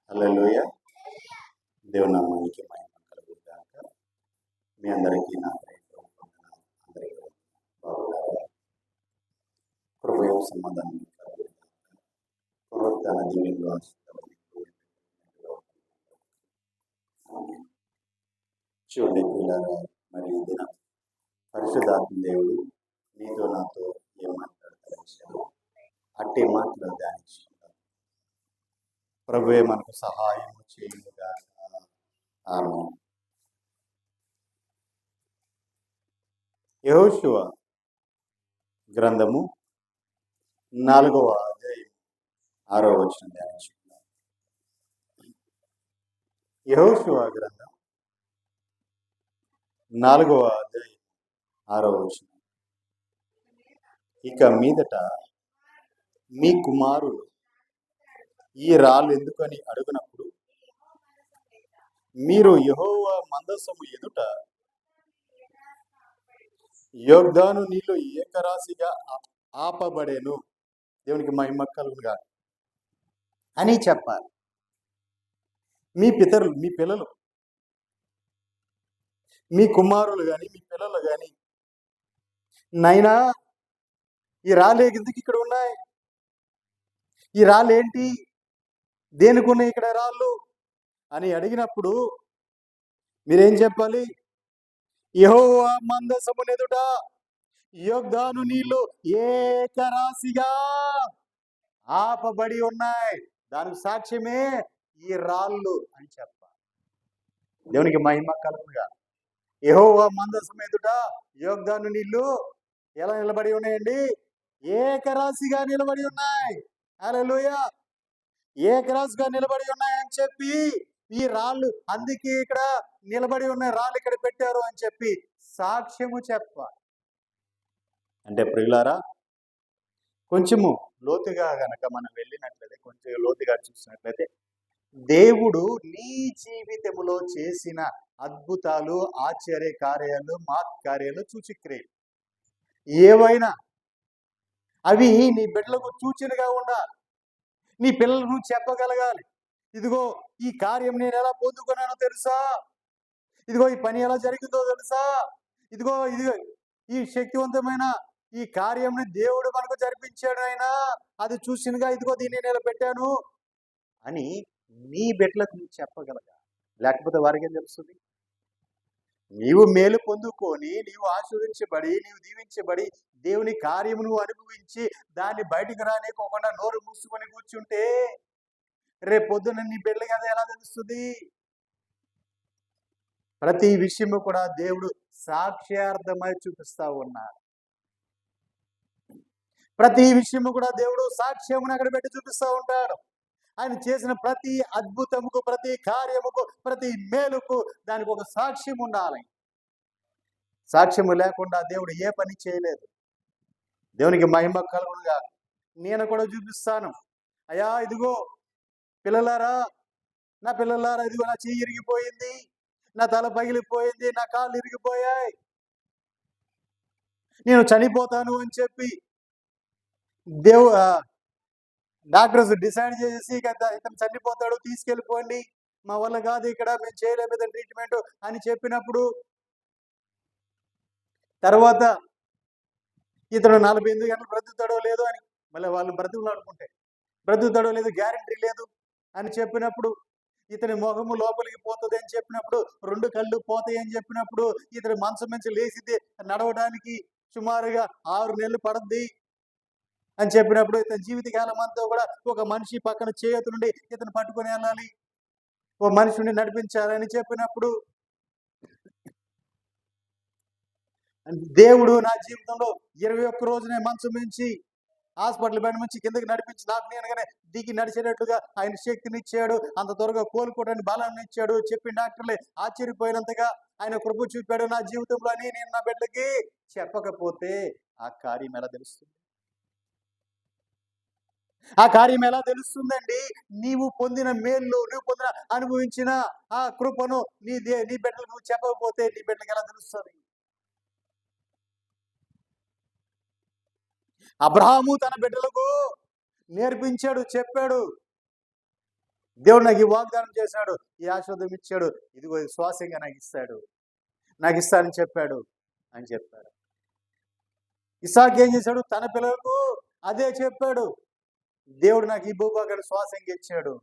హల్లెలూయా. దేవుని నామానికి మహిమ కలుగును గాక. మీ అందరికీ నా వందనాలు. అందరికీ బాగున్నారా? కృపయు సమాధానం కలుగును గాక. పునరుత్థాన దీవెనలు ఆశీర్వాదాలు ఆమేన్. చూడండి పిల్లారా, మరి ఈ దినం పరిశుద్ధాత్మ దేవుడు నీతో నాతో ఏం మాట్లాడతారు విషయాలు అట్టి మాటలు ధ్యానించుకుంటాం. ప్రభువే మనకు సహాయం చేయునుగా. ఆమేన్. యెహోషువ గ్రంథము 4వ అధ్యాయం 6వ వచనం ధ్యానించుకుందాం. యెహోషువ గ్రంథం 4వ అధ్యాయం 6వ వచనం. ఇక మీదట మీ కుమారులు ఈ రాళ్ళు ఎందుకని అడుగునప్పుడు మీరు యెహోవా మందసము ఎదుట యొర్దాను నీళ్లు ఏకరాశిగా ఆపబడేను. దేవునికి మహిమ కలుగునుగా అని చెప్పాలి. మీ పిల్లలు మీ కుమారులు కానీ మీ పిల్లలు కానీ, నైనా ఈ రాళ్ళు ఎందుకు ఇక్కడ ఉన్నాయి, ఈ రాళ్ళు ఏంటి, దేనికి ఉన్నాయి ఇక్కడ రాళ్ళు అని అడిగినప్పుడు మీరేం చెప్పాలి? యెహోవా మందసము ఎదుట యొర్దాను నీళ్లు ఏకరాశిగా ఆపబడి ఉన్నాయి, దానికి సాక్ష్యమే ఈ రాళ్ళు అని చెప్పాలి. దేవునికి మహిమ కలుగునుగా. యెహోవా మందసం ఎదుట యొర్దాను నీళ్లు ఎలా నిలబడి ఉన్నాయండి? ఏకరాశిగా నిలబడి ఉన్నాయి. హల్లెలూయా. ఏకరాశిగా నిలబడి ఉన్నాయని చెప్పి ఈ రాళ్ళు అందుకే ఇక్కడ నిలబడి ఉన్న రాళ్ళు ఇక్కడ పెట్టారు అని చెప్పి సాక్ష్యము చెప్పాలి. అంటే ప్రియులారా, కొంచెము లోతుగా గనక మనం వెళ్ళినట్లయితే, కొంచెం లోతుగా చూసినట్లయితే, దేవుడు నీ జీవితంలో చేసిన అద్భుతాలు, ఆశ్చర్య కార్యాలు, కార్యాలు, సూచక్రియలు ఏవైనా అవి నీ బిడ్డలకు సూచనగా ఉండాలి. నీ పిల్లలకు చెప్పగలగాలి. ఇదిగో ఈ కార్యం నేను ఎలా పొందుకున్నానో తెలుసా, ఇదిగో ఈ పని ఎలా జరిగిందో తెలుసా, ఇదిగో ఈ శక్తివంతమైన ఈ కార్యంని దేవుడు మనకు జరిపించాడు, అయినా అది చూసినగా ఇదిగో దీన్ని నేను పెట్టాను అని నీ బిడ్డలకు నువ్వు చెప్పగలగా. లేకపోతే వారికి ఏం తెలుస్తుంది? నీవు మేలు పొందుకొని, నీవు ఆశీర్వదించబడి, నీవు దీవించబడి, దేవుని కార్యము నువ్వు అనుభవించి దాన్ని బయటికి రానికోకుండా నోరు మూసుకొని కూర్చుంటే రేపు పొద్దున్న నీ బిడ్డలకి అది ఎలా తెలుస్తుంది? ప్రతి విషయము కూడా దేవుడు సాక్ష్యార్థమై చూపిస్తా ఉన్నాడు. ప్రతి విషయము కూడా దేవుడు సాక్ష్యమును అక్కడ పెట్టి చూపిస్తూ ఉంటాడు. ఆయన చేసిన ప్రతి అద్భుతముకు, ప్రతి కార్యముకు, ప్రతి మేలుకు దానికి ఒక సాక్ష్యం ఉండాలి. సాక్ష్యము లేకుండా దేవుడు ఏ పని చేయలేదు. దేవునికి మహిమ కలుగునుగా. నేను కూడా చూపిస్తాను. అయ్యా ఇదిగో పిల్లలారా, నా పిల్లలారా, ఇదిగో నా చెయ్యి ఇరిగిపోయింది, నా తల పగిలిపోయింది, నా కాళ్ళు ఇరిగిపోయాయి, నేను చనిపోతాను అని చెప్పి డాక్టర్స్ డిసైడ్ చేసి ఇతను చనిపోతాడు, తీసుకెళ్ళిపోండి, మా వల్ల కాదు, ఇక్కడ మేము చేయలేము ఇతను ట్రీట్మెంట్ అని చెప్పినప్పుడు తర్వాత ఇతను 48 గంటలు బ్రతుకుతాడో లేదో అని మళ్ళీ వాళ్ళు బ్రతుకులాడుకుంటే బ్రతుకుతాడో లేదో గ్యారంటీ లేదు అని చెప్పినప్పుడు, ఇతని మొహము లోపలికి పోతుంది అని చెప్పినప్పుడు, 2 కళ్ళు పోతాయి అని చెప్పినప్పుడు, ఇతని మనసు నుంచి లేచితే నడవడానికి సుమారుగా 6 నెలలు పడుద్ది అని చెప్పినప్పుడు, ఇతని జీవితకాలం అంతా కూడా ఒక మనిషి పక్కన చేతి నుండి ఇతను పట్టుకొని వెళ్ళాలి, ఓ మనిషి నుండి నడిపించాలని చెప్పినప్పుడు, దేవుడు నా జీవితంలో 21 రోజునే మంచం నుంచి హాస్పిటల్ బెడ్ నుంచి కిందకి నడిపించి నాకు నేనుగానే దిగి నడిచేటట్టుగా ఆయన శక్తినిచ్చాడు. అంత త్వరగా కోలుకోవడానికి బలాన్ని ఇచ్చాడు. చెప్పిన డాక్టర్లే ఆశ్చర్యపోయినంతగా ఆయన కృప చూపాడు నా జీవితంలో అని నేను నా బిడ్డలకి చెప్పకపోతే ఆ కార్యం ఎలా తెలుస్తుంది? ఆ కార్యం ఎలా తెలుస్తుందండి? నీవు పొందిన మేలు, నువ్వు పొందిన అనుభవించిన ఆ కృపను నీ బిడ్డలకు చెప్పకపోతే నీ బిడ్డలకు ఎలా తెలుస్తుంది? అబ్రహాము తన బిడ్డలకు నేర్పించాడు, చెప్పాడు. దేవుడు నాకు ఈ వాగ్దానం చేశాడు, ఈ ఆశీర్వాదం ఇచ్చాడు, ఇదిగో ఇది శ్వాసంగా నాకు ఇస్తాడు, నాకు ఇస్తానని చెప్పాడు అని చెప్పాడు. ఇస్సాకు ఏం చేశాడు? తన పిల్లలకు అదే చెప్పాడు. దేవుడు నాకు ఈ భూభాగాన్ని శ్వాసంగా ఇచ్చాడు,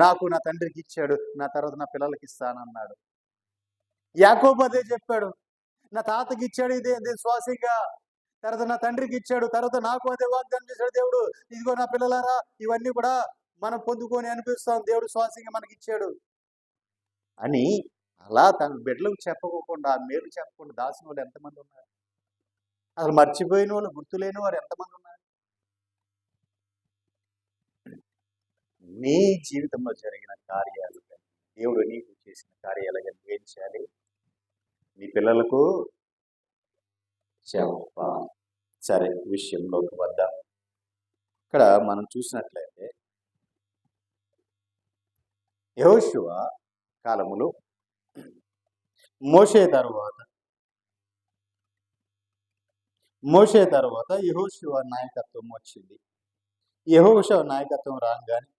నాకు నా తండ్రికి ఇచ్చాడు, నా తర్వాత నా పిల్లలకి ఇస్తానన్నాడు. యాకోబు అదే చెప్పాడు, నా తాతకి ఇచ్చాడు ఇదే శ్వాసంగా, తర్వాత నా తండ్రికి ఇచ్చాడు, తర్వాత నాకు అదే వాగ్దానం చేశాడు దేవుడు, ఇదిగో నా పిల్లలారా ఇవన్నీ కూడా మనం పొందుకొని అనిపిస్తాం, దేవుడు శ్వాసంగా మనకి ఇచ్చాడు అని. అలా తన బిడ్డలకు చెప్పకోకుండా, ఆ మేలు చెప్పకుండా దాసిన వాళ్ళు ఎంతమంది ఉన్నారు? అసలు మర్చిపోయిన వాళ్ళు, గుర్తులేని వారు ఎంతమంది ఉన్నారు? నీ జీవితంలో జరిగిన కార్యాలు, దేవుడు నీకు చేసిన కార్యాలు నువ్వేం చేయాలి? నీ పిల్లలకు చెప్పాలి. సరే, విషయంలోకి వద్దాం. ఇక్కడ మనం చూసినట్లయితే యెహోషువ కాలములో మోషే తర్వాత యెహోషువ నాయకత్వం వచ్చింది. యెహోషువ నాయకత్వం రాగానే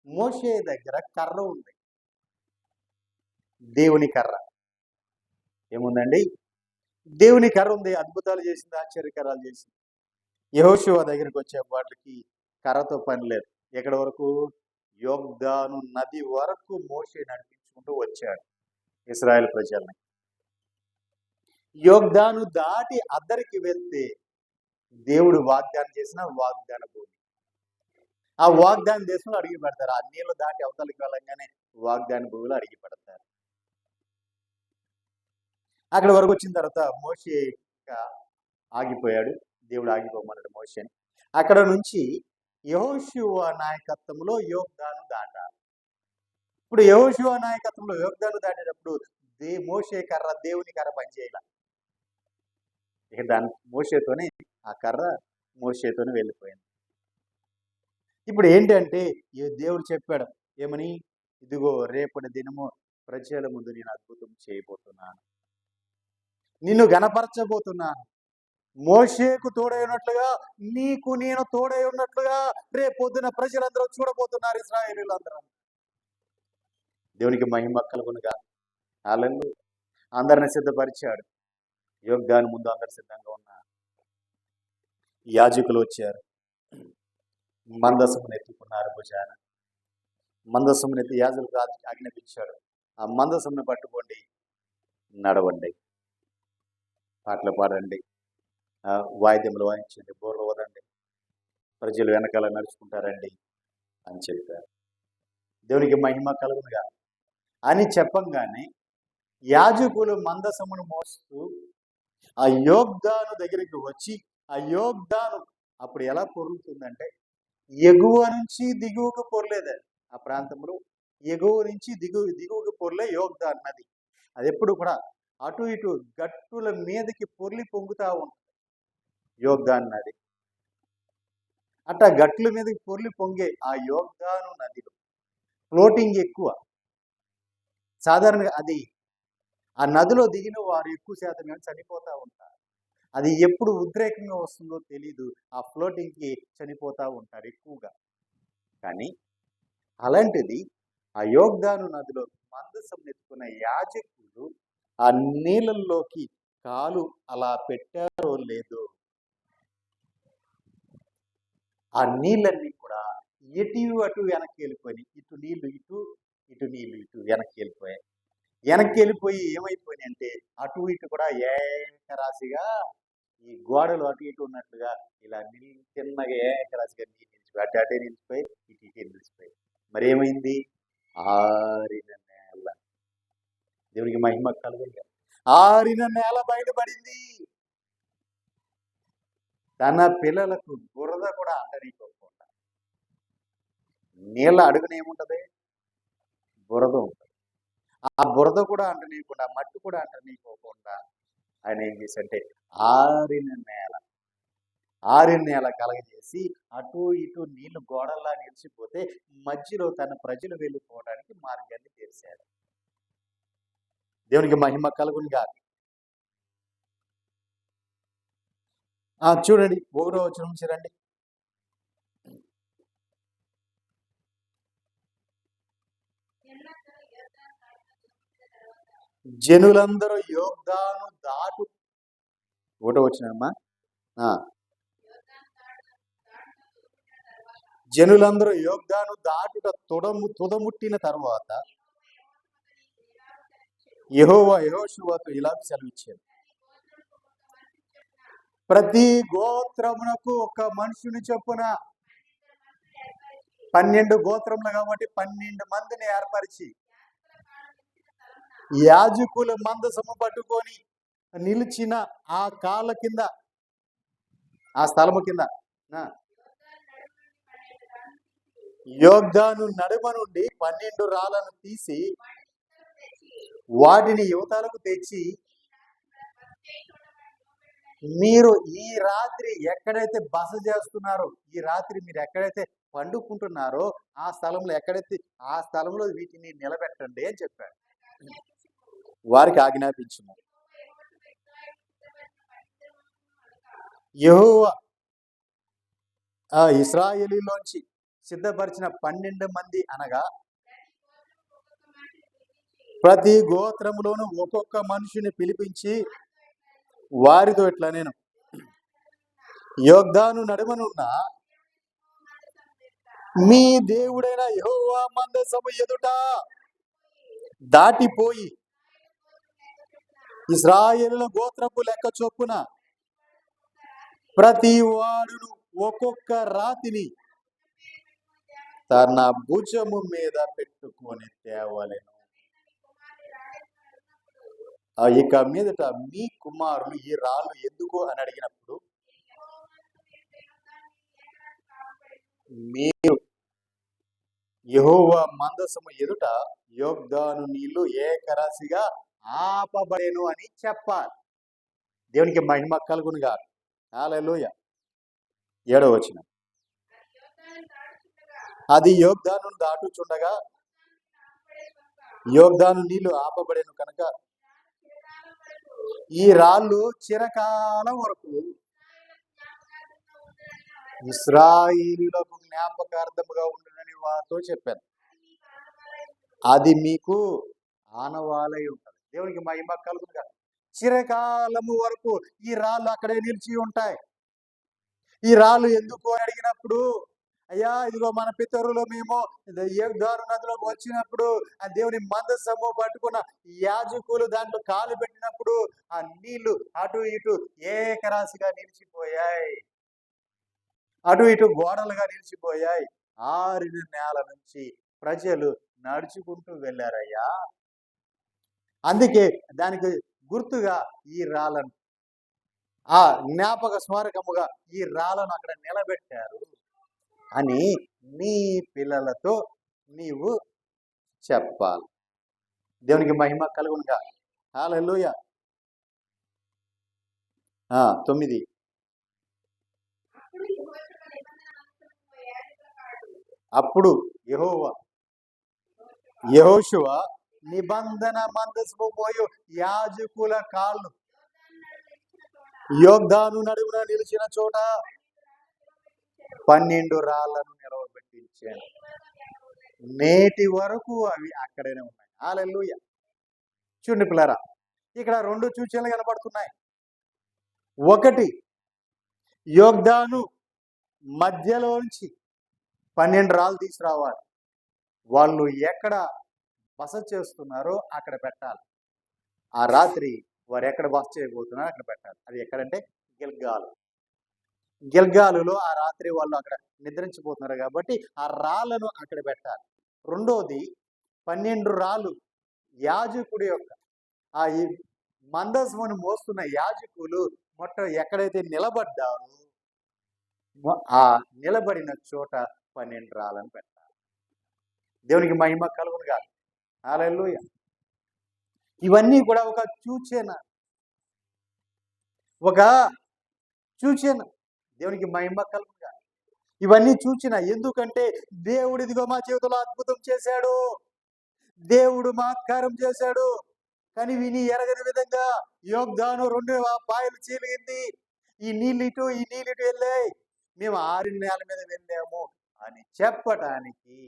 మోషే దగ్గర కర్ర ఉంది, దేవుని కర్ర. ఏముందండి? దేవుని కర్ర ఉంది. అద్భుతాలు చేసింది, ఆశ్చర్యకరాలు చేసింది. యెహోషువ దగ్గరికి వచ్చే వాటికి కర్రతో పని లేదు. ఎక్కడి వరకు? యొర్దాను నది వరకు మోషే నడిపించుకుంటూ వచ్చాడు ఇశ్రాయేల్ ప్రజల్ని. యొర్దాను దాటి అద్దరికి వెళ్తే దేవుడు వాగ్దానం చేసిన వాగ్దాన భూమి, ఆ వాగ్దాన దేశంలో అడిగి పెడతారు. ఆ నీళ్లు దాటి అవతలికి వెళ్ళంగానే వాగ్దాన భూమిలో అడిగి పెడతారు. అక్కడి వరకు వచ్చిన తర్వాత మోషే ఆగిపోయాడు. దేవుడు ఆగిపోమన్నాడు మోషేని. అక్కడ నుంచి యెహోషువ నాయకత్వంలో యొర్దాను దాటాలి. ఇప్పుడు యెహోషువ నాయకత్వంలో యొర్దాను దాటేటప్పుడు మోషే కర్ర, దేవుని కర్ర పనిచేయాల. ఇక దాని మోషేతోనే, ఆ కర్ర మోషేతోనే వెళ్ళిపోయింది. ఇప్పుడు ఏంటంటే దేవుడు చెప్పాడు ఏమని? ఇదిగో రేపటి దినము ప్రజల ముందు నేను అద్భుతం చేయబోతున్నాను, నిన్ను గణపరచబోతున్నాను. మోషేకు తోడై ఉన్నట్లుగా నీకు నేను తోడై ఉన్నట్లుగా రేపు పొద్దున ప్రజలందరూ చూడబోతున్నారు, ఇశ్రాయేలీయులందరూ. దేవునికి మహిమ కలుగునుగా. హల్లెలూయా. అందరిని సిద్ధపరిచాడు. యొర్దాను ముందు అందరు సిద్ధంగా ఉన్నారు. యాజకులు వచ్చారు, మందసమును ఎత్తుకున్నారు భుజాన. మందసమును ఎత్తి యాజకులకు ఆజ్ఞాపించాడు, ఆ మందసమును పట్టుకోండి, నడవండి, పాటలు పాడండి, వాయిద్యములు వాయించండి, బోర్లు వదండి, ప్రజలు వెనకాల నడుచుకుంటారండి అని చెప్పారు. దేవునికి మహిమ కలుగునుగా అని చెప్పంగానే యాజకులు మందసమును మోస్తూ ఆ యొర్దాను దగ్గరికి వచ్చి, ఆ యొర్దాను అప్పుడు ఎలా పొర్లుతుందంటే ఎగువ నుంచి దిగువకు పొర్లేదు. ఆ ప్రాంతంలో ఎగువ నుంచి దిగువకు పొర్లే యొర్దాను నది. అది ఎప్పుడు కూడా అటు ఇటు గట్టుల మీదకి పొర్లి పొంగుతా ఉంటుంది యొర్దాను నది. అట్లా గట్ల మీదకి పొర్లి పొంగే ఆ యొర్దాను నదిలో ఫ్లోటింగ్ ఎక్కువ. సాధారణంగా అది ఆ నదిలో దిగిన వారు ఎక్కువ శాతం చనిపోతూ ఉంటారు. అది ఎప్పుడు ఉద్రేకంగా వస్తుందో తెలీదు, ఆ ఫ్లోటింగ్కి చనిపోతూ ఉంటారు ఎక్కువగా. కానీ అలాంటిది ఆ యొర్దాను నదిలో మందసం ఎత్తుకున్న యాజకులు ఆ నీళ్ళల్లోకి కాలు అలా పెట్టారో లేదో, ఆ నీళ్ళన్నీ కూడా ఎటు అటు వెనక్కి వెళ్ళిపోయి, ఇటు నీళ్లు ఇటు నీళ్లు వెనక్కి వెళ్ళిపోయాయి. వెనక్కి వెళ్ళిపోయి ఏమైపోయినాయి అంటే అటు ఇటు కూడా ఏకరాశిగా, ఈ గోడలు అటు ఇటు ఉన్నట్లుగా ఇలా చిన్నగా ఏకరాశిగా నీళ్ళు నిలిచిపోయి, అటు అటే నిలిచిపోయి, ఇటు ఇటే నిలిచిపోయి. మరి ఏమైంది? ఆరిన నేల. దేవునికి మహిమ కలుగుగా. ఆరిన నేల బయటపడింది. తన పిల్లలకు బురద కూడా అంటనీకోకుండా, నీళ్ళ అడుగున ఏముంటది? బురద ఉంటుంది. ఆ బురద కూడా అంటనీయకుండా, మట్టి కూడా అంటనీకోకుండా ఆయన ఏం చేశారంటే ఆరిన నేల కలగజేసి అటు ఇటు నీళ్లు గోడల్లా నిలిచిపోతే మధ్యలో తన ప్రజలు వెళ్ళిపోవడానికి మార్గాన్ని తెరిచాడు. దేవునికి మహిమ కలుగునుగా. చూడండి 1వ వచనం నుంచి రండి. జనులందరూ యోర్దాను దాటు ఒకటో వచ్చినమ్మా. జనులందరూ యోర్దాను దాటుట తుదముట్టిన తర్వాత యెహోవా యెహోషువతో ఇలా సెలవిచ్చాడు, ప్రతి గోత్రమునకు ఒక మనుషుని చొప్పున 12 గోత్రములు కాబట్టి 12 మందిని ఏర్పరిచి యాజకుల మందసము పట్టుకొని నిలిచిన ఆ కాళ్ళ కింద, ఆ స్థలము కింద యోర్దాను నడుమ నుండి 12 రాళ్లను తీసి వాటిని యువతలకు తెచ్చి, మీరు ఈ రాత్రి ఎక్కడైతే బస చేస్తున్నారో, ఈ రాత్రి మీరు ఎక్కడైతే పండుకుంటున్నారో ఆ స్థలంలో వీటిని నిలబెట్టండి అని చెప్పాడు. వారికి ఆజ్ఞాపించుము. యెహోవా ఇశ్రాయేలీలోంచి సిద్ధపరిచిన 12 మంది అనగా ప్రతి గోత్రములోను ఒక్కొక్క మనిషిని పిలిపించి వారితో ఇట్లా, నేను యోర్దాను నడుమనున్న మీ దేవుడైన యెహోవా మందసము ఎదుట దాటిపోయి ఇశ్రాయేలుల గోత్రపు లెక్క చొప్పున ప్రతి వాడును ఒక్కొక్క రాతిని తన భుజము మీద పెట్టుకొని తేవలెను. ఇక మీదట మీ కుమారులు ఈ రాళ్ళు ఎందుకు అని అడిగినప్పుడు మీరు యెహోవా మందసము ఎదుట యోర్దాను నీళ్లు ఏకరాశిగా ఆపబడెను అని చెప్పాలి. దేవునికి మహిమ కలుగునుగా. హల్లెలూయా. 7వ వచనం, అది యోర్దాను దాటుచుండగా యోర్దాను నీళ్లు ఆపబడెను కనుక ఈ రాళ్ళు చిరకాలం వరకు ఇశ్రాయేలీయులకు జ్ఞాపకార్థముగా ఉండునని వారితో చెప్పాను. అది మీకు ఆనవాలై ఉంటుంది. దేవునికి మహిమ కలుగునుగా. చిరకాలము వరకు ఈ రాళ్ళు అక్కడే నిలిచి ఉంటాయి. ఈ రాళ్ళు ఎందుకు అడిగినప్పుడు, అయ్యా ఇదిగో మన పితరులు మేము యోర్దాను నదిలోకి వచ్చినప్పుడు ఆ దేవుని మందసము పట్టుకున్న యాజకులు దాంట్లో కాలు పెట్టినప్పుడు ఆ నీళ్లు అటు ఇటు ఏకరాశిగా నిలిచిపోయాయి, అటు ఇటు గోడలుగా నిలిచిపోయాయి. ఆరిన నేల నుంచి ప్రజలు నడుచుకుంటూ వెళ్ళారయ్యా. అందుకే దానికి గుర్తుగా ఈ రాళ్ళను, ఆ జ్ఞాపక స్మారకముగా ఈ రాళ్ళను అక్కడ నిలబెట్టారు అని నీ పిల్లలతో నీవు చెప్పాలి. దేవునికి మహిమ కలుగునుగా. హల్లెలూయా. 9, అప్పుడు యెహోషువ నిబంధన మందసము మోయు యాజకుల కాళ్ళు యోర్దాను నడుమున నిలిచిన చోట 12 రాళ్లను నిలవబెట్టించాను. నేటి వరకు అవి అక్కడనే ఉన్నాయి. హల్లెలూయా. చూడండి పిల్లరా, ఇక్కడ 2 సూచనలు కనబడుతున్నాయి. ఒకటి, యోర్దాను మధ్యలోంచి 12 రాళ్ళు తీసుకురావాలి. వాళ్ళు ఎక్కడ బస చేస్తున్నారో అక్కడ పెట్టాలి. ఆ రాత్రి వారు ఎక్కడ బస చేయబోతున్నారో అక్కడ పెట్టాలి. అది ఎక్కడంటే గిల్గాలులో ఆ రాత్రి వాళ్ళు అక్కడ నిద్రించిపోతున్నారు కాబట్టి ఆ రాళ్లను అక్కడ పెట్టాలి. రెండోది, 12 రాళ్ళు యాజకుడి యొక్క ఆ మందసమును మోస్తున్న యాజకులు ఎక్కడైతే నిలబడ్డారో ఆ నిలబడిన చోట 12 రాళ్ళను పెట్టాలి. దేవునికి మహిమ కలుగునుగా. హల్లెలూయా. ఇవన్నీ కూడా ఒక సూచన. దేవునికి మహిమ కలుగునుగా. ఇవన్నీ సూచన. ఎందుకంటే దేవుడు ఇదిగో మా జీవితంలో అద్భుతం చేశాడు, దేవుడు మా కార్యం చేశాడు, కానీ విని ఎరగని విధంగా యోర్దాను 2 పాయలు చీలింది, ఈ నీళ్ళు ఇటు వెళ్ళాయి, మేము ఆరిన నేల మీద వెళ్ళాము అని చెప్పటానికి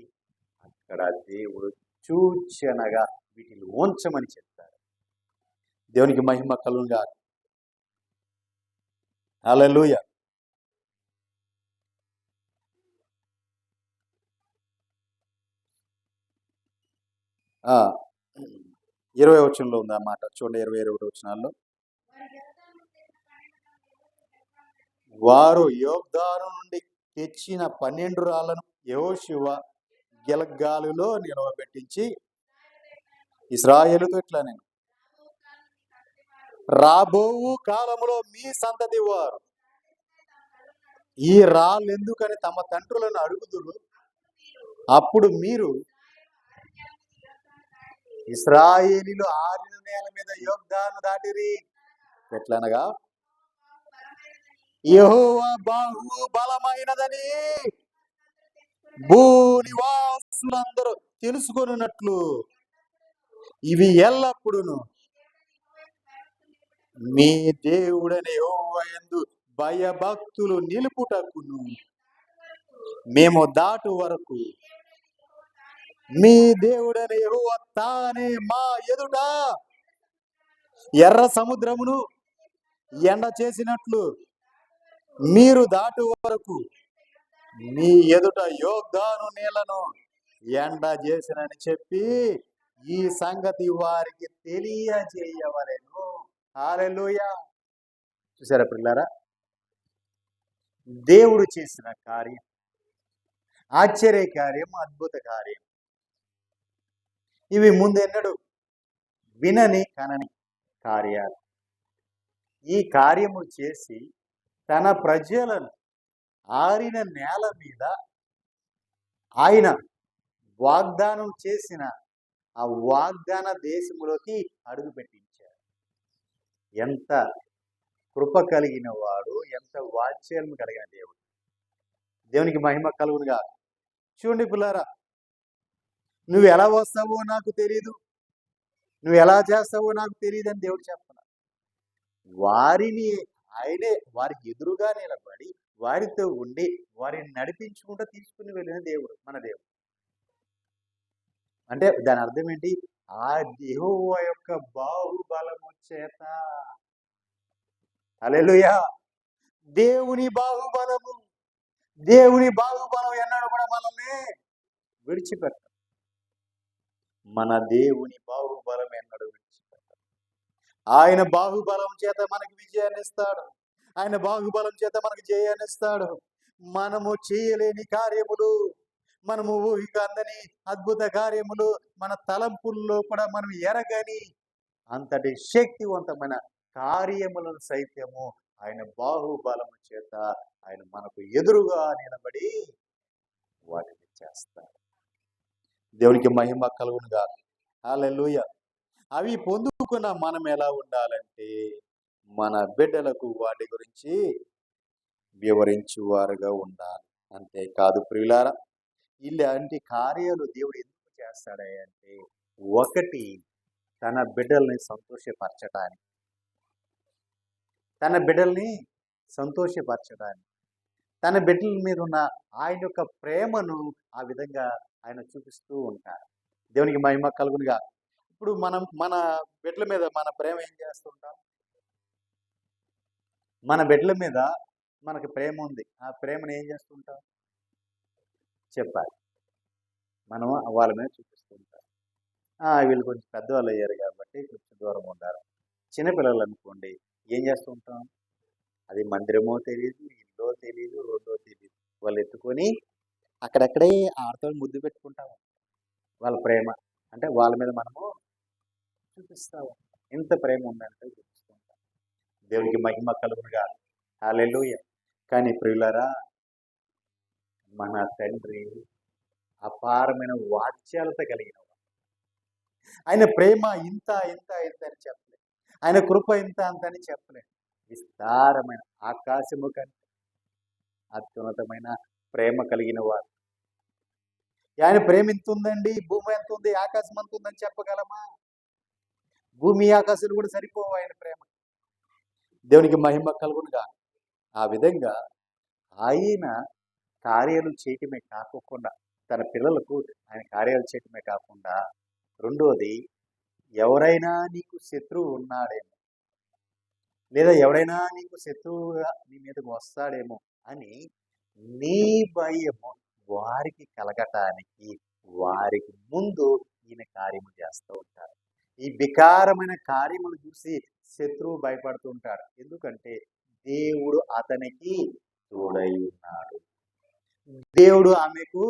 అక్కడ దేవుడు సూచనగా వీటిని ఉంచమని చెప్తారు. దేవునికి మహిమ కలుగునుగాక. హల్లెలూయా. ఆ 20వ వచనంలో ఉంది ఆ మాట చూడండి. 20-21 వచనాల్లో వారు యోగ్దాను నుండి తెచ్చిన 12 రాళ్లను యెహోషువ గిల్గాలులో నిలవబెట్టించి ఇశ్రాయేలుతో ఇట్లా నేను రాబోవు కాలములో మీ సంతతి వారు ఈ రాళ్ళు ఎందుకని తమ తండ్రులను అడుగుదురు, అప్పుడు మీరు ఇశ్రాయేలీలు ఆరిన నేల మీద యోగ్దాను దాటిరి. ఎట్లనగా యెహోవా బాహు బలమైనదని భూనివాసులందరూ తెలుసుకొనున్నట్లు ఇవి ఎల్లప్పుడూ మీ దేవుడని యెహోవా యందు భయభక్తులు నిలుపుటకును మేము దాటు వరకు మీ దేవుడని యెహోవా తానే మా ఎదుట ఎర్ర సముద్రమును ఎండ చేసినట్లు మీరు దాటు వరకు మీ ఎదుట యోగ్దాను నీళ్లను ఎండ చేసినని చెప్పి ఈ సంగతి వారికి తెలియజేయవలెను. హల్లెలూయా. చూసారా పిల్లారా, దేవుడు చేసిన కార్యం ఆశ్చర్య కార్యం, అద్భుత కార్యం. ఇవి ముందెన్నడు వినని కనని కార్యాలు. ఈ కార్యము చేసి తన ప్రజలను ఆరిన నేల మీద ఆయన వాగ్దానం చేసిన ఆ వాగ్దాన దేశములోకి అడుగు పెట్టించారు. ఎంత కృప కలిగిన వాడు, ఎంత వాత్సల్యం కలిగిన దేవుడు. దేవునికి మహిమ కలుగునుగా. చూడండి పిల్లారా, నువ్వు ఎలా వస్తావో నాకు తెలియదు, నువ్వు ఎలా చేస్తావో నాకు తెలియదు అని దేవుడు చెప్తున్నాడు. వారిని ఆయనే వారికి ఎదురుగా నిలబడి వారితో ఉండి వారిని నడిపించుకుంటూ తీసుకుని వెళ్ళిన దేవుడు మన దేవుడు. అంటే దాని అర్థం ఏంటి? ఆ యెహోవా యొక్క బాహుబలము చేత. హల్లెలూయా. దేవుని బాహుబలము, దేవుని బాహుబలం ఎన్నడూ కూడా మనల్ని విడిచిపెట్ట. మన దేవుని బాహుబలం ఎన్నడూ విడిచిపెట్ట. ఆయన బాహుబలం చేత మనకి విజయాన్ని ఇస్తాడు. ఆయన బాహుబలం చేత మనకి జయాన్ని ఇస్తాడు. మనము చేయలేని కార్యములు, మనము ఊహిక అందని అద్భుత కార్యములు, మన తలంపుల్లో కూడా మనం ఎరగని అంతటి శక్తివంతమైన కార్యములను సైత్యము ఆయన బాహుబలము చేత ఆయన మనకు ఎదురుగా నిలబడి వాటిని చేస్తాడు. దేవునికి మహిమ కలుగునుగా. హల్లెలూయా. అవి పొందుకున్న మనం ఎలా ఉండాలంటే మన బిడ్డలకు వాటి గురించి వివరించువారుగా ఉండాలి. అంతేకాదు ప్రియులారా, ఇలాంటి కార్యాలు దేవుడు ఎందుకు చేస్తాడంటే ఒకటి తన బిడ్డల్ని సంతోషపరచడానికి, తన బిడ్డల్ని సంతోషపరచడానికి, తన బిడ్డల మీద ఉన్న ఆయన యొక్క ప్రేమను ఆ విధంగా ఆయన చూపిస్తూ ఉంటారు. దేవునికి మహిమ కలుగునుగా. ఇప్పుడు మనం మన బిడ్డల మీద మన ప్రేమ ఏం చేస్తుంటాం? మన బిడ్డల మీద మనకు ప్రేమ ఉంది. ఆ ప్రేమను ఏం చేస్తుంటాం చెప్పాలి. మనం వాళ్ళ మీద చూపిస్తుంటాం. వీళ్ళు కొంచెం పెద్దవాళ్ళు అయ్యారు కాబట్టి కొంచెం దూరం ఉండాలి. చిన్నపిల్లలు అనుకోండి, ఏం చేస్తూ ఉంటాం? అది మందిరమో తెలియదు, ఇల్లో తెలియదు, రోడ్డో తెలియదు, వాళ్ళు ఎత్తుకొని అక్కడక్కడే ఆడతో ముద్దు పెట్టుకుంటాము. వాళ్ళ ప్రేమ అంటే వాళ్ళ మీద మనము చూపిస్తాము. ఎంత ప్రేమ ఉందంటే చూపిస్తుంటాం. దేవునికి మహిమ కలుగునుగా. హల్లెలూయా. కానీ ప్రియులారా, మన తండ్రి అపారమైన వాత్సల్యత కలిగిన వాడు. ఆయన ప్రేమ ఇంత ఇంత ఇంత అని చెప్పలేదు. ఆయన కృప ఇంత అంత అని చెప్పలేదు. విస్తారమైన ఆకాశము కంటే అత్యున్నతమైన ప్రేమ కలిగిన వాడు. ఆయన ప్రేమ ఎంత ఉందండి, భూమి ఎంత ఉంది, ఆకాశం ఎంత ఉందని చెప్పగలమా? భూమి ఆకాశాలు కూడా సరిపోవు ఆయన ప్రేమ. దేవునికి మహిమ కలుగునుగా. ఆ విధంగా ఆయన కార్యాలు చేయటమే కాకుండా తన పిల్లలకు ఆయన కార్యాలు చేయటమే కాకుండా రెండోది ఎవరైనా నీకు శత్రువు ఉన్నాడేమో, లేదా ఎవడైనా నీకు శత్రువుగా నీ మీదకు వస్తాడేమో అని నీ భయము వారికి కలగటానికి వారికి ముందు ఈయన కార్యము చేస్తూ ఉంటారు. ఈ వికారమైన కార్యములు చూసి శత్రువు భయపడుతూ ఉంటాడు. ఎందుకంటే దేవుడు అతనికి తోడై ఉన్నాడు, దేవుడు ఆమెకు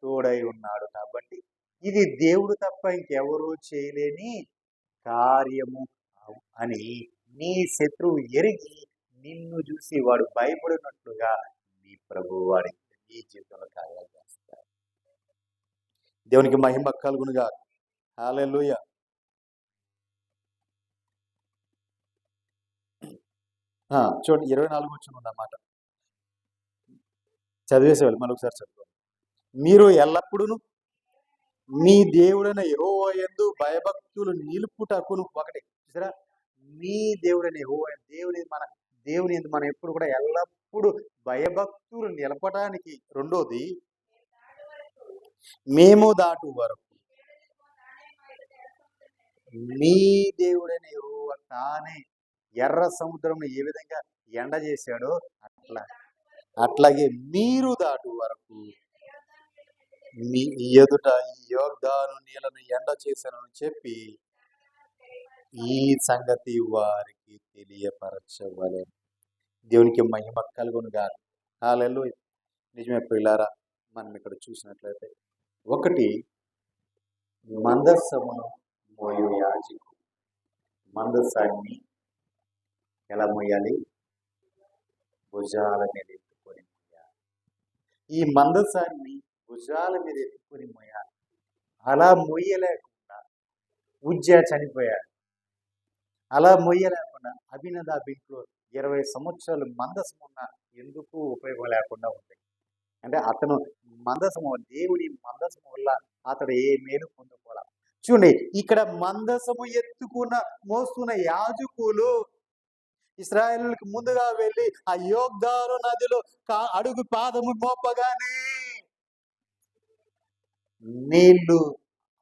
తోడై ఉన్నాడు. కాబట్టి ఇది దేవుడు తప్ప ఇంకెవరూ చేయలేని కార్యము అని నీ శత్రువు ఎరిగి నిన్ను చూసి వాడు భయపడినట్లుగా నీ ప్రభు వాడి నీ జీవితంలో కార్యాలు చేస్తారు. దేవునికి మహిమ కలుగునుగా. హల్లెలూయా. చూడండి 24 వచ్చిన అన్నమాట చదివేసేవాళ్ళు. మళ్ళీ ఒకసారి చదువు. మీరు ఎల్లప్పుడూ మీ దేవుడైన యెహోవా యందు భయభక్తులు నిలుపుటకును. ఒకటి చూసారా, మీ దేవుడైన యెహోవా, దేవుని యందు మనం ఎప్పుడు కూడా ఎల్లప్పుడూ భయభక్తులు నిలపడానికి. రెండోది, మేము దాటు వరకు మీ దేవుడైన యెహోవా తానే ఎర్ర సముద్రం ఏ విధంగా ఎండ చేశాడో అట్లాగే మీరు దాటు వరకు మీ ఎదుట ఈ యోర్దాను నీళ్లను ఎండ చేశానని చెప్పి ఈ సంగతి వారికి తెలియపరచవలె. దేవునికి మహిమ కలుగునుగా. హల్లెలూయా. నిజమే ప్రియులారా, మనం ఇక్కడ చూసినట్లయితే ఒకటి, మందసమును మోయు యాజకుడు మందసాన్ని ఎలా మోయాలి? భుజాల మీద ఎత్తుకొని మోయాలి. ఈ మందసాన్ని భుజాల మీద ఎత్తుకొని మోయాలి. అలా మొయ్యలేకుండా ఉజ్జా చనిపోయాడు. అలా మొయ్యలేకుండా అబీనదాబు ఇంట్లో 20 సంవత్సరాలు మందసం ఉన్న ఎందుకు ఉపయోగం లేకుండా ఉంది. అంటే అతను మందసము, దేవుడి మందసము వల్ల అతడు ఏ మేలు పొందుకోవాలి. చూడండి, ఇక్కడ మందసము మోస్తున్న యాజకులు ఇశ్రాయేలుకి ముందుగా వెళ్ళి ఆ యోర్దాను నదిలో అడుగు పాదము మోపగానే నీళ్లు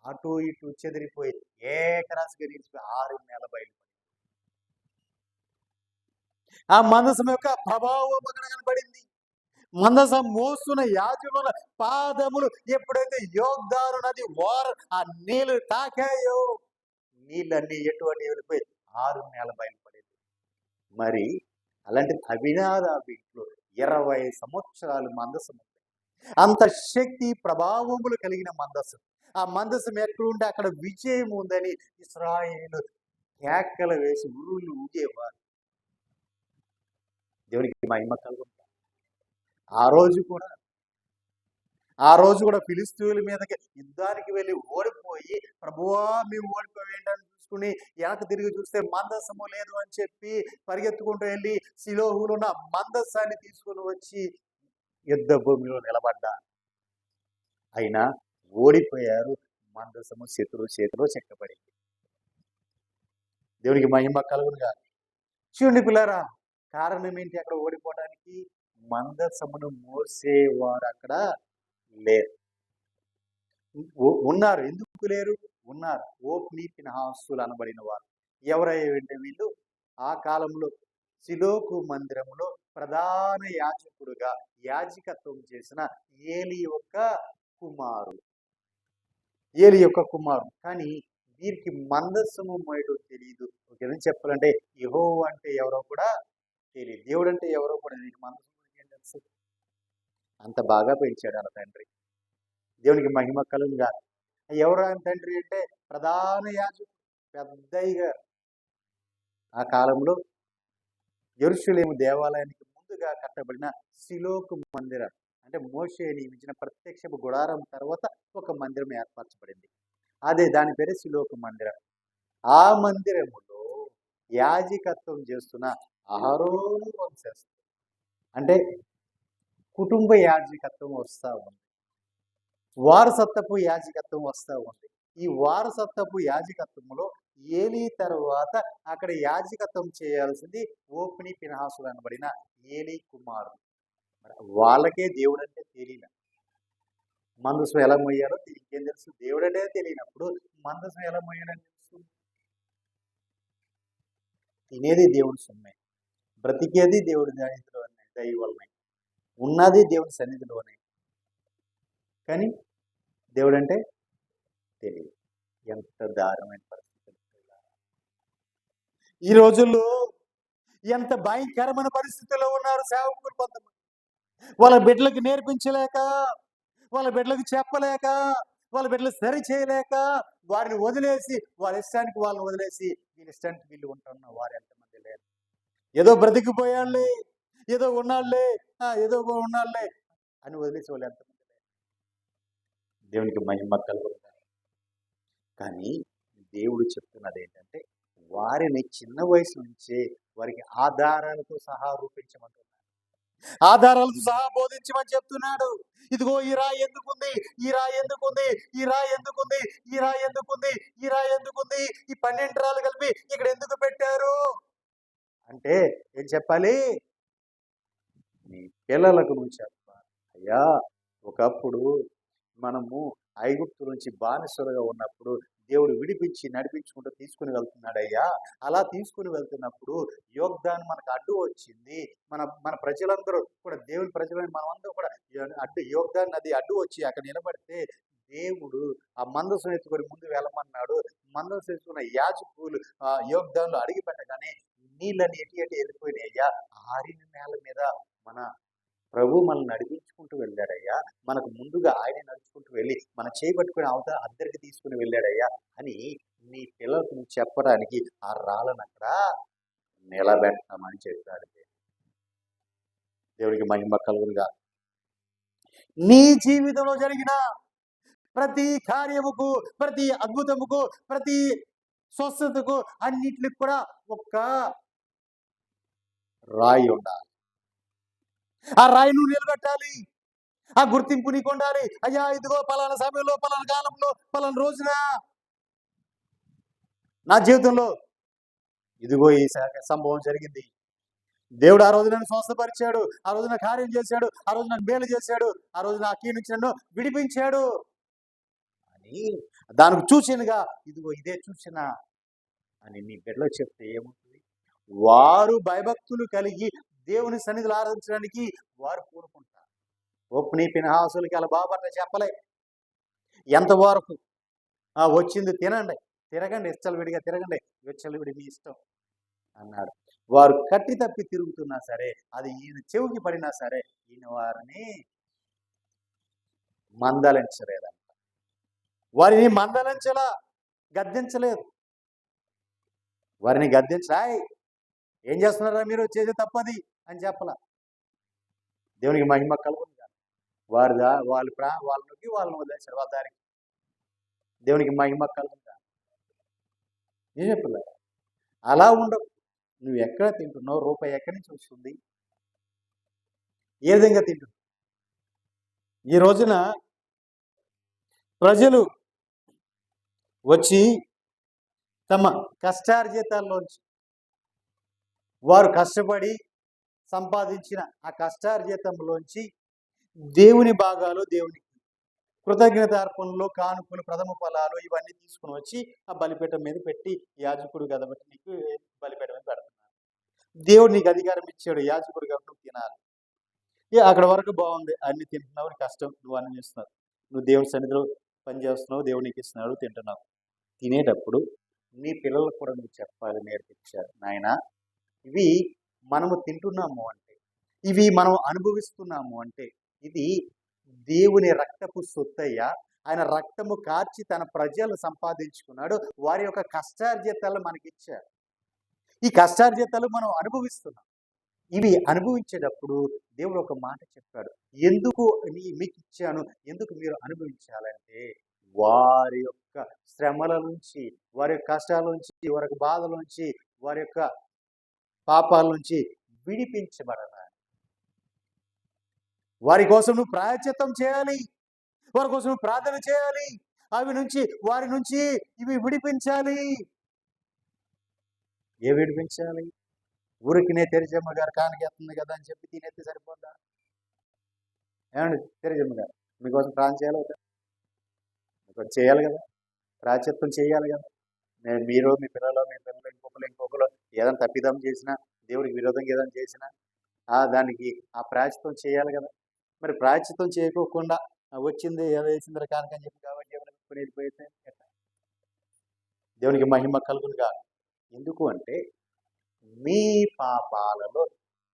అటు ఇటు చెదిరిపోయి ఏకరాశిగా నిలిచిపోయి 6 నెలల బయలుపడి ఆ మందసం యొక్క ప్రభావం అక్కడ కనబడింది. మందసం మోస్తున్న యాజకుల పాదములు ఎప్పుడైతే యోర్దాను నది ఆ నీళ్లు తాకాయో నీళ్ళన్నీ ఎటువంటి వెళ్ళిపోయి 6 నెలల బయలుపడింది. మరి అలాంటి అబీనదాబు ఇంట్లో 20 సంవత్సరాలు మందసం, అంత శక్తి ప్రభావములు కలిగిన మందసం. ఆ మందసం ఎక్కడుంటే అక్కడ విజయం ఉందని ఇశ్రాయేలు కేకలు వేసి ఉరులు ఊగేవారు. దేవునికి మహిమ కలుగుతుంది. ఆ రోజు కూడా ఫిలిస్తీయుల మీదకి యుద్ధానికి వెళ్ళి ఓడిపోయి, ప్రభువా మేము ఓడిపోయేంటని చూసుకుని వెనక తిరిగి చూస్తే మందసము లేదు అని చెప్పి పరిగెత్తుకుంటూ వెళ్ళి షిలోహులో ఉన్న మందసాన్ని తీసుకుని వచ్చి యుద్ధ భూమిలో నిలబడ్డా. అయినా ఓడిపోయారు. మందసము శత్రువు చేతిలో చెక్కబడింది. దేవునికి మహిమ కలుగునుగా. చూడండి పిల్లరా, కారణం ఏంటి అక్కడ ఓడిపోవడానికి? మందసమును మోసేవారు అక్కడ లేరు. ఉన్నారు. ఎందుకు లేరు? ఉన్నారు. ఓప్ని ఫీనెహాసులు అనబడిన వారు. ఎవరైతే వీళ్ళు ఆ కాలంలో షిలోహు మందిరంలో ప్రధాన యాజకుడుగా యాజకత్వం చేసిన ఏలీ యొక్క కుమారుడు. కానీ వీరికి మందసము మోయడం తెలియదు. ఒక చెప్పాలంటే యెహోవా అంటే ఎవరో కూడా తెలియదు, దేవుడు అంటే ఎవరో కూడా నీకు మందసం ఏం తెలుసు? అంత బాగా పెంచాడు అలా తండ్రి. దేవునికి మహిమ కలుగుగా. ఎవరు ఆయన తండ్రి అంటే ప్రధాన యాజకుడు పెద్దయ్య. ఆ కాలంలో యెరూషలేము దేవాలయానికి ముందుగా కట్టబడిన షిలోహు మందిరం, అంటే మోషే నియమించిన ప్రత్యక్షపు గుడారం తర్వాత ఒక మందిరం ఏర్పరచబడింది. దాని పేరే షిలోహు మందిరం. ఆ మందిరములో యాజకత్వం చేస్తున్న అహరోను వంశస్థులు, అంటే కుటుంబ యాజకత్వం వస్తూ ఉంది, వారసత్వపు యాజకత్వం వస్తూ ఉంది. ఈ వారసత్వపు యాజకత్వంలో ఏలీ తర్వాత అక్కడ యాజకత్వం చేయాల్సింది ఓప్ని ఫీనెహాసులు అనబడిన ఏలీ కుమారుడు. వాళ్ళకే దేవుడు అంటే తెలియదు. మందసం ఎలా మొయ్యాలో ఇంకేం తెలుసు? దేవుడంటే తెలియనప్పుడు మందసం ఎలా మొయ్యాలని తెలుసు? తినేది దేవుడి సొమ్మే, బ్రతికేది దేవుడి దయలోనే, దయ వల్లనే, ఉన్నది దేవుడి సన్నిధిలోనే. కానీ దేవుడంటే తెలియదు. ఎంత దారుణమైన పరిస్థితి! ఈ రోజుల్లో ఎంత భయంకరమైన పరిస్థితుల్లో ఉన్నారు సేవకులు కొంతమంది. వాళ్ళ బిడ్డలకు నేర్పించలేక, వాళ్ళ బిడ్డలకు చెప్పలేక, వాళ్ళ బిడ్డలు సరి చేయలేక, వారిని వదిలేసి, వాళ్ళ ఇష్టానికి వాళ్ళని వదిలేసి, వీళ్ళ ఇష్టానికి వీళ్ళు ఉంటున్న వారు ఎంతమంది లేరు. ఏదో బ్రతికిపోయాళ్ళే, ఏదో ఉన్నాళ్ళే, ఏదో ఉన్నాళ్ళే అని వదిలేసి వాళ్ళు ఎంతమంది లేరు. దేవునికి మహిమ కలుగును. కానీ దేవుడు చెప్తున్నది ఏంటంటే, వారిని చిన్న వయసు నుంచే వారికి ఆధారాలతో సహా రూపించమంటున్నాడు. ఆధారాలతో సహా బోధించమని చెప్తున్నాడు. ఇదిగో ఈ రాయి ఎందుకుంది, ఈ రాయి ఎందుకుంది, ఈ రాయి ఎందుకుంది, ఈ రాయి ఎందుకుంది, ఈ రాయి ఎందుకుంది, ఈ 12 రాళ్ళు కలిపి ఇక్కడ ఎందుకు పెట్టారు అంటే ఏం చెప్పాలి? నీ పిల్లలకు నువ్వు చెప్పాలి. అయ్యా, ఒకప్పుడు మనము ఐగుప్తు నుంచి బానిసలుగా ఉన్నప్పుడు దేవుడు విడిపించి నడిపించుకుంటూ తీసుకుని వెళ్తున్నాడయ్యా. అలా తీసుకుని వెళ్తున్నప్పుడు యోగ్దాన్ మనకు అడ్డు వచ్చింది. మన మన ప్రజలందరూ కూడా, దేవుని ప్రజలైన మనమందరూ కూడా యోగ్దాన్ నది అడ్డు వచ్చి అక్కడ నిలబడితే దేవుడు ఆ మందసం ఎత్తుకొని ముందు వెళ్ళమన్నాడు. మందసం ఎత్తుకున్న యాజకులు యోగ్దాన్లు అడిగి పెట్టగానే నీళ్ళని ఎటు ఎటు వెళ్ళిపోయినాయి అయ్యా. ఆరిన నేల మీద మన ప్రభు మనల్ని నడిపించుకుంటూ వెళ్ళాడయ్యా. మనకు ముందుగా ఆయన నడుచుకుంటూ వెళ్ళి మన చేపట్టుకుని అవతల అద్దరికి తీసుకుని వెళ్ళాడయ్యా అని నీ పిల్లలకు నువ్వు చెప్పడానికి ఆ రాళ్ళను అక్కడ నిలబెట్టమని చెప్పాడు. దేవుడికి మహిమ కలుగునుగా. నీ జీవితంలో జరిగిన ప్రతి కార్యముకు, ప్రతి అద్భుతముకు, ప్రతి స్వస్థతకు అన్నిటికి కూడా ఒక్క రాయి ఉండాలి. ఆ రాయి నువ్వు నిలబెట్టాలి. ఆ గుర్తింపు నీకు ఉండాలి. అయ్యా, ఇదిగో పలానా సమయంలో, పలానా కాలంలో, పలానా రోజున నా జీవితంలో ఇదిగో ఈ సంభవం జరిగింది. దేవుడు ఆ రోజు నన్ను స్వస్థపరిచాడు, ఆ రోజు నా కార్యం చేశాడు, ఆ రోజు నన్ను మేలు చేశాడు, ఆ రోజు నా కీ నుంచి నన్ను విడిపించాడు అని దానికి చూసినగా ఇదిగో ఇదే చూసిన అని నీ బిడ్డలో చెప్తే ఏముంటుంది? వారు భయభక్తులు కలిగి దేవుని సన్నిధిలో ఆరాధించడానికి వారు పూనుకుంటారు. ఒప్పుని పినహాసులకి అలా బాబట్ట చెప్పలే. ఎంతవరకు వచ్చింది తినండి, తిరగండి, విడిగా తిరగండి, విడి మీ ఇష్టం అన్నాడు. వారు కట్టి తప్పి తిరుగుతున్నా సరే, అది ఈయన చెవికి పడినా సరే, ఈయన వారిని మందలించలేదంట. వారిని మందలించలా, గద్దించలేదు. వారిని గద్దించాయ్, ఏం చేస్తున్నారా మీరు, చేసే తప్పది అని చెప్పలా. దేవునికి మహిమ కలుగుతుంది. వాళ్ళకి వాళ్ళని వదిలేశారు వాళ్ళ దారికి. దేవునికి మహిమ కలుగుతుంది. ఏం చెప్పలే. అలా ఉండవు. నువ్వు ఎక్కడ తింటున్నావు, రూపాయి ఎక్కడి నుంచి వస్తుంది, ఏ విధంగా తింటున్నావు? ఈ రోజున ప్రజలు వచ్చి తమ కష్టార్జితాల్లోంచి, వారు కష్టపడి సంపాదించిన ఆ కష్టార్జితంలోంచి దేవుని భాగాలు, దేవునికి కృతజ్ఞతార్పణలు, కానుకలు, ప్రథమ ఫలాలు ఇవన్నీ తీసుకుని వచ్చి ఆ బలిపీఠం మీద పెట్టి, యాజకుడు కదబట్టి నీకు బలిపీఠం మీద పెడుతున్నారు. దేవుడు నీకు అధికారం ఇచ్చాడు, యాజకుడు కాబట్టి నువ్వు తినాలి. అక్కడ వరకు బాగుంది, అన్ని తింటున్నావు, కష్టం, నువ్వు అన్ని చేస్తున్నావు, నువ్వు దేవుని సన్నిధిలో పని చేస్తున్నావు, దేవుడు నీకు ఇస్తున్నాడు, తింటున్నావు. తినేటప్పుడు నీ పిల్లలకు కూడా నువ్వు చెప్పాలి, నేర్పించాలి. నాయన, ఇవి మనము తింటున్నాము అంటే, ఇవి మనం అనుభవిస్తున్నాము అంటే, ఇది దేవుని రక్తపు సొత్తయ్యా. ఆయన రక్తము కార్చి తన ప్రజలు సంపాదించుకున్నాడు. వారి యొక్క కష్టార్జితాలు మనకిచ్చారు. ఈ కష్టార్జితాలు మనం అనుభవిస్తున్నాం. ఇవి అనుభవించేటప్పుడు దేవుడు ఒక మాట చెప్పాడు, ఎందుకు మీకు ఇచ్చాను, ఎందుకు మీరు అనుభవించాలంటే వారి యొక్క శ్రమల నుంచి, వారి యొక్క కష్టాల నుంచి, వారి యొక్క బాధల నుంచి, వారి యొక్క పాపాల నుంచి విడిపించబడాలి. వారి కోసం నువ్వు ప్రాయశ్చిత్తం చేయాలి, వారి కోసం నువ్వు ప్రార్థన చేయాలి, వారి నుంచి ఇవి విడిపించాలి. ఏ విడిపించాలి? ఊరికినే తెరిజమ్మ గారు కానికేస్తుంది కదా అని చెప్పి తినేస్తే సరిపోద్దా? ఏమండి తెరిజమ్మ గారు, మీకోసం ప్రార్థన చేయాలి కదా, మీకోసం చేయాలి కదా, ప్రాయశ్చిత్తం చేయాలి కదా. మీరు మీ పిల్లలు ఇంకొకరు ఏదైనా తప్పిదం చేసినా, దేవుడికి విరోధంగా ఏదైనా చేసినా దానికి ఆ ప్రాయశ్చిత్తం చేయాలి కదా. మరి ప్రాయశ్చిత్తం చేయకోకుండా వచ్చింది ఏదో వేసింది కానికని చెప్పి కాబట్టి దేవుని వెళ్ళిపోయితే దేవునికి మహిమ కలుగునుగా. ఎందుకు అంటే మీ పాపాలలో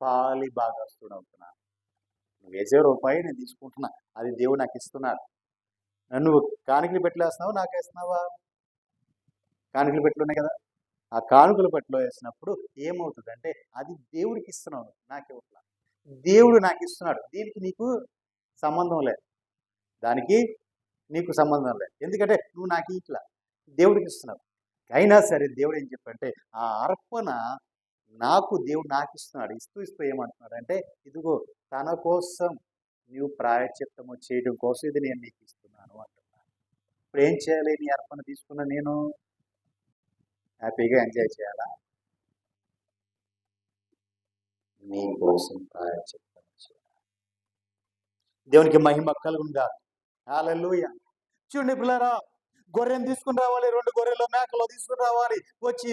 పాలి భాగస్తుడు అవుతున్నాను. నువ్వు వేసే రూపాయి నేను తీసుకుంటున్నా, అది దేవుడు నాకు ఇస్తున్నాడు. నువ్వు కానుకలు పెట్టలేస్తున్నావు, నాకు వేస్తున్నావా? కానుకలు పెట్లు ఉన్నాయి కదా, ఆ కానుకల పెట్టులో వేసినప్పుడు ఏమవుతుందంటే అది దేవుడికి ఇస్తున్నావు, నాకివ్వట్లా. దేవుడు నాకు ఇస్తున్నాడు, దీనికి నీకు సంబంధం లేదు, దానికి నీకు సంబంధం లేదు. ఎందుకంటే నువ్వు నాకు ఇట్లా దేవుడికి ఇస్తున్నావు. అయినా సరే దేవుడు ఏం చెప్పంటే ఆ అర్పణ దేవుడు నాకు ఇస్తున్నాడు. ఇస్తూ ఏమంటున్నాడు అంటే ఇదిగో తన కోసం నువ్వు ప్రాయశ్చిత్తము చేయడం కోసం ఇది నేను నీకు ఇస్తున్నాను అంటున్నాను. ఇప్పుడు ఏం చేయాలి? నీ అర్పణ తీసుకున్న నేను హ్యాపీగా ఎంజాయ్ చేయాలా? నీ కోసం ప్రాయశ్చిత్తం చేయాలి. దేవునికి మహిమ కలుగునుగా. హల్లెలూయా. చూడండి పిల్లరా, గొర్రెని తీసుకుని రావాలి, 2 గొర్రెలు మేకలు తీసుకుని రావాలి. వచ్చి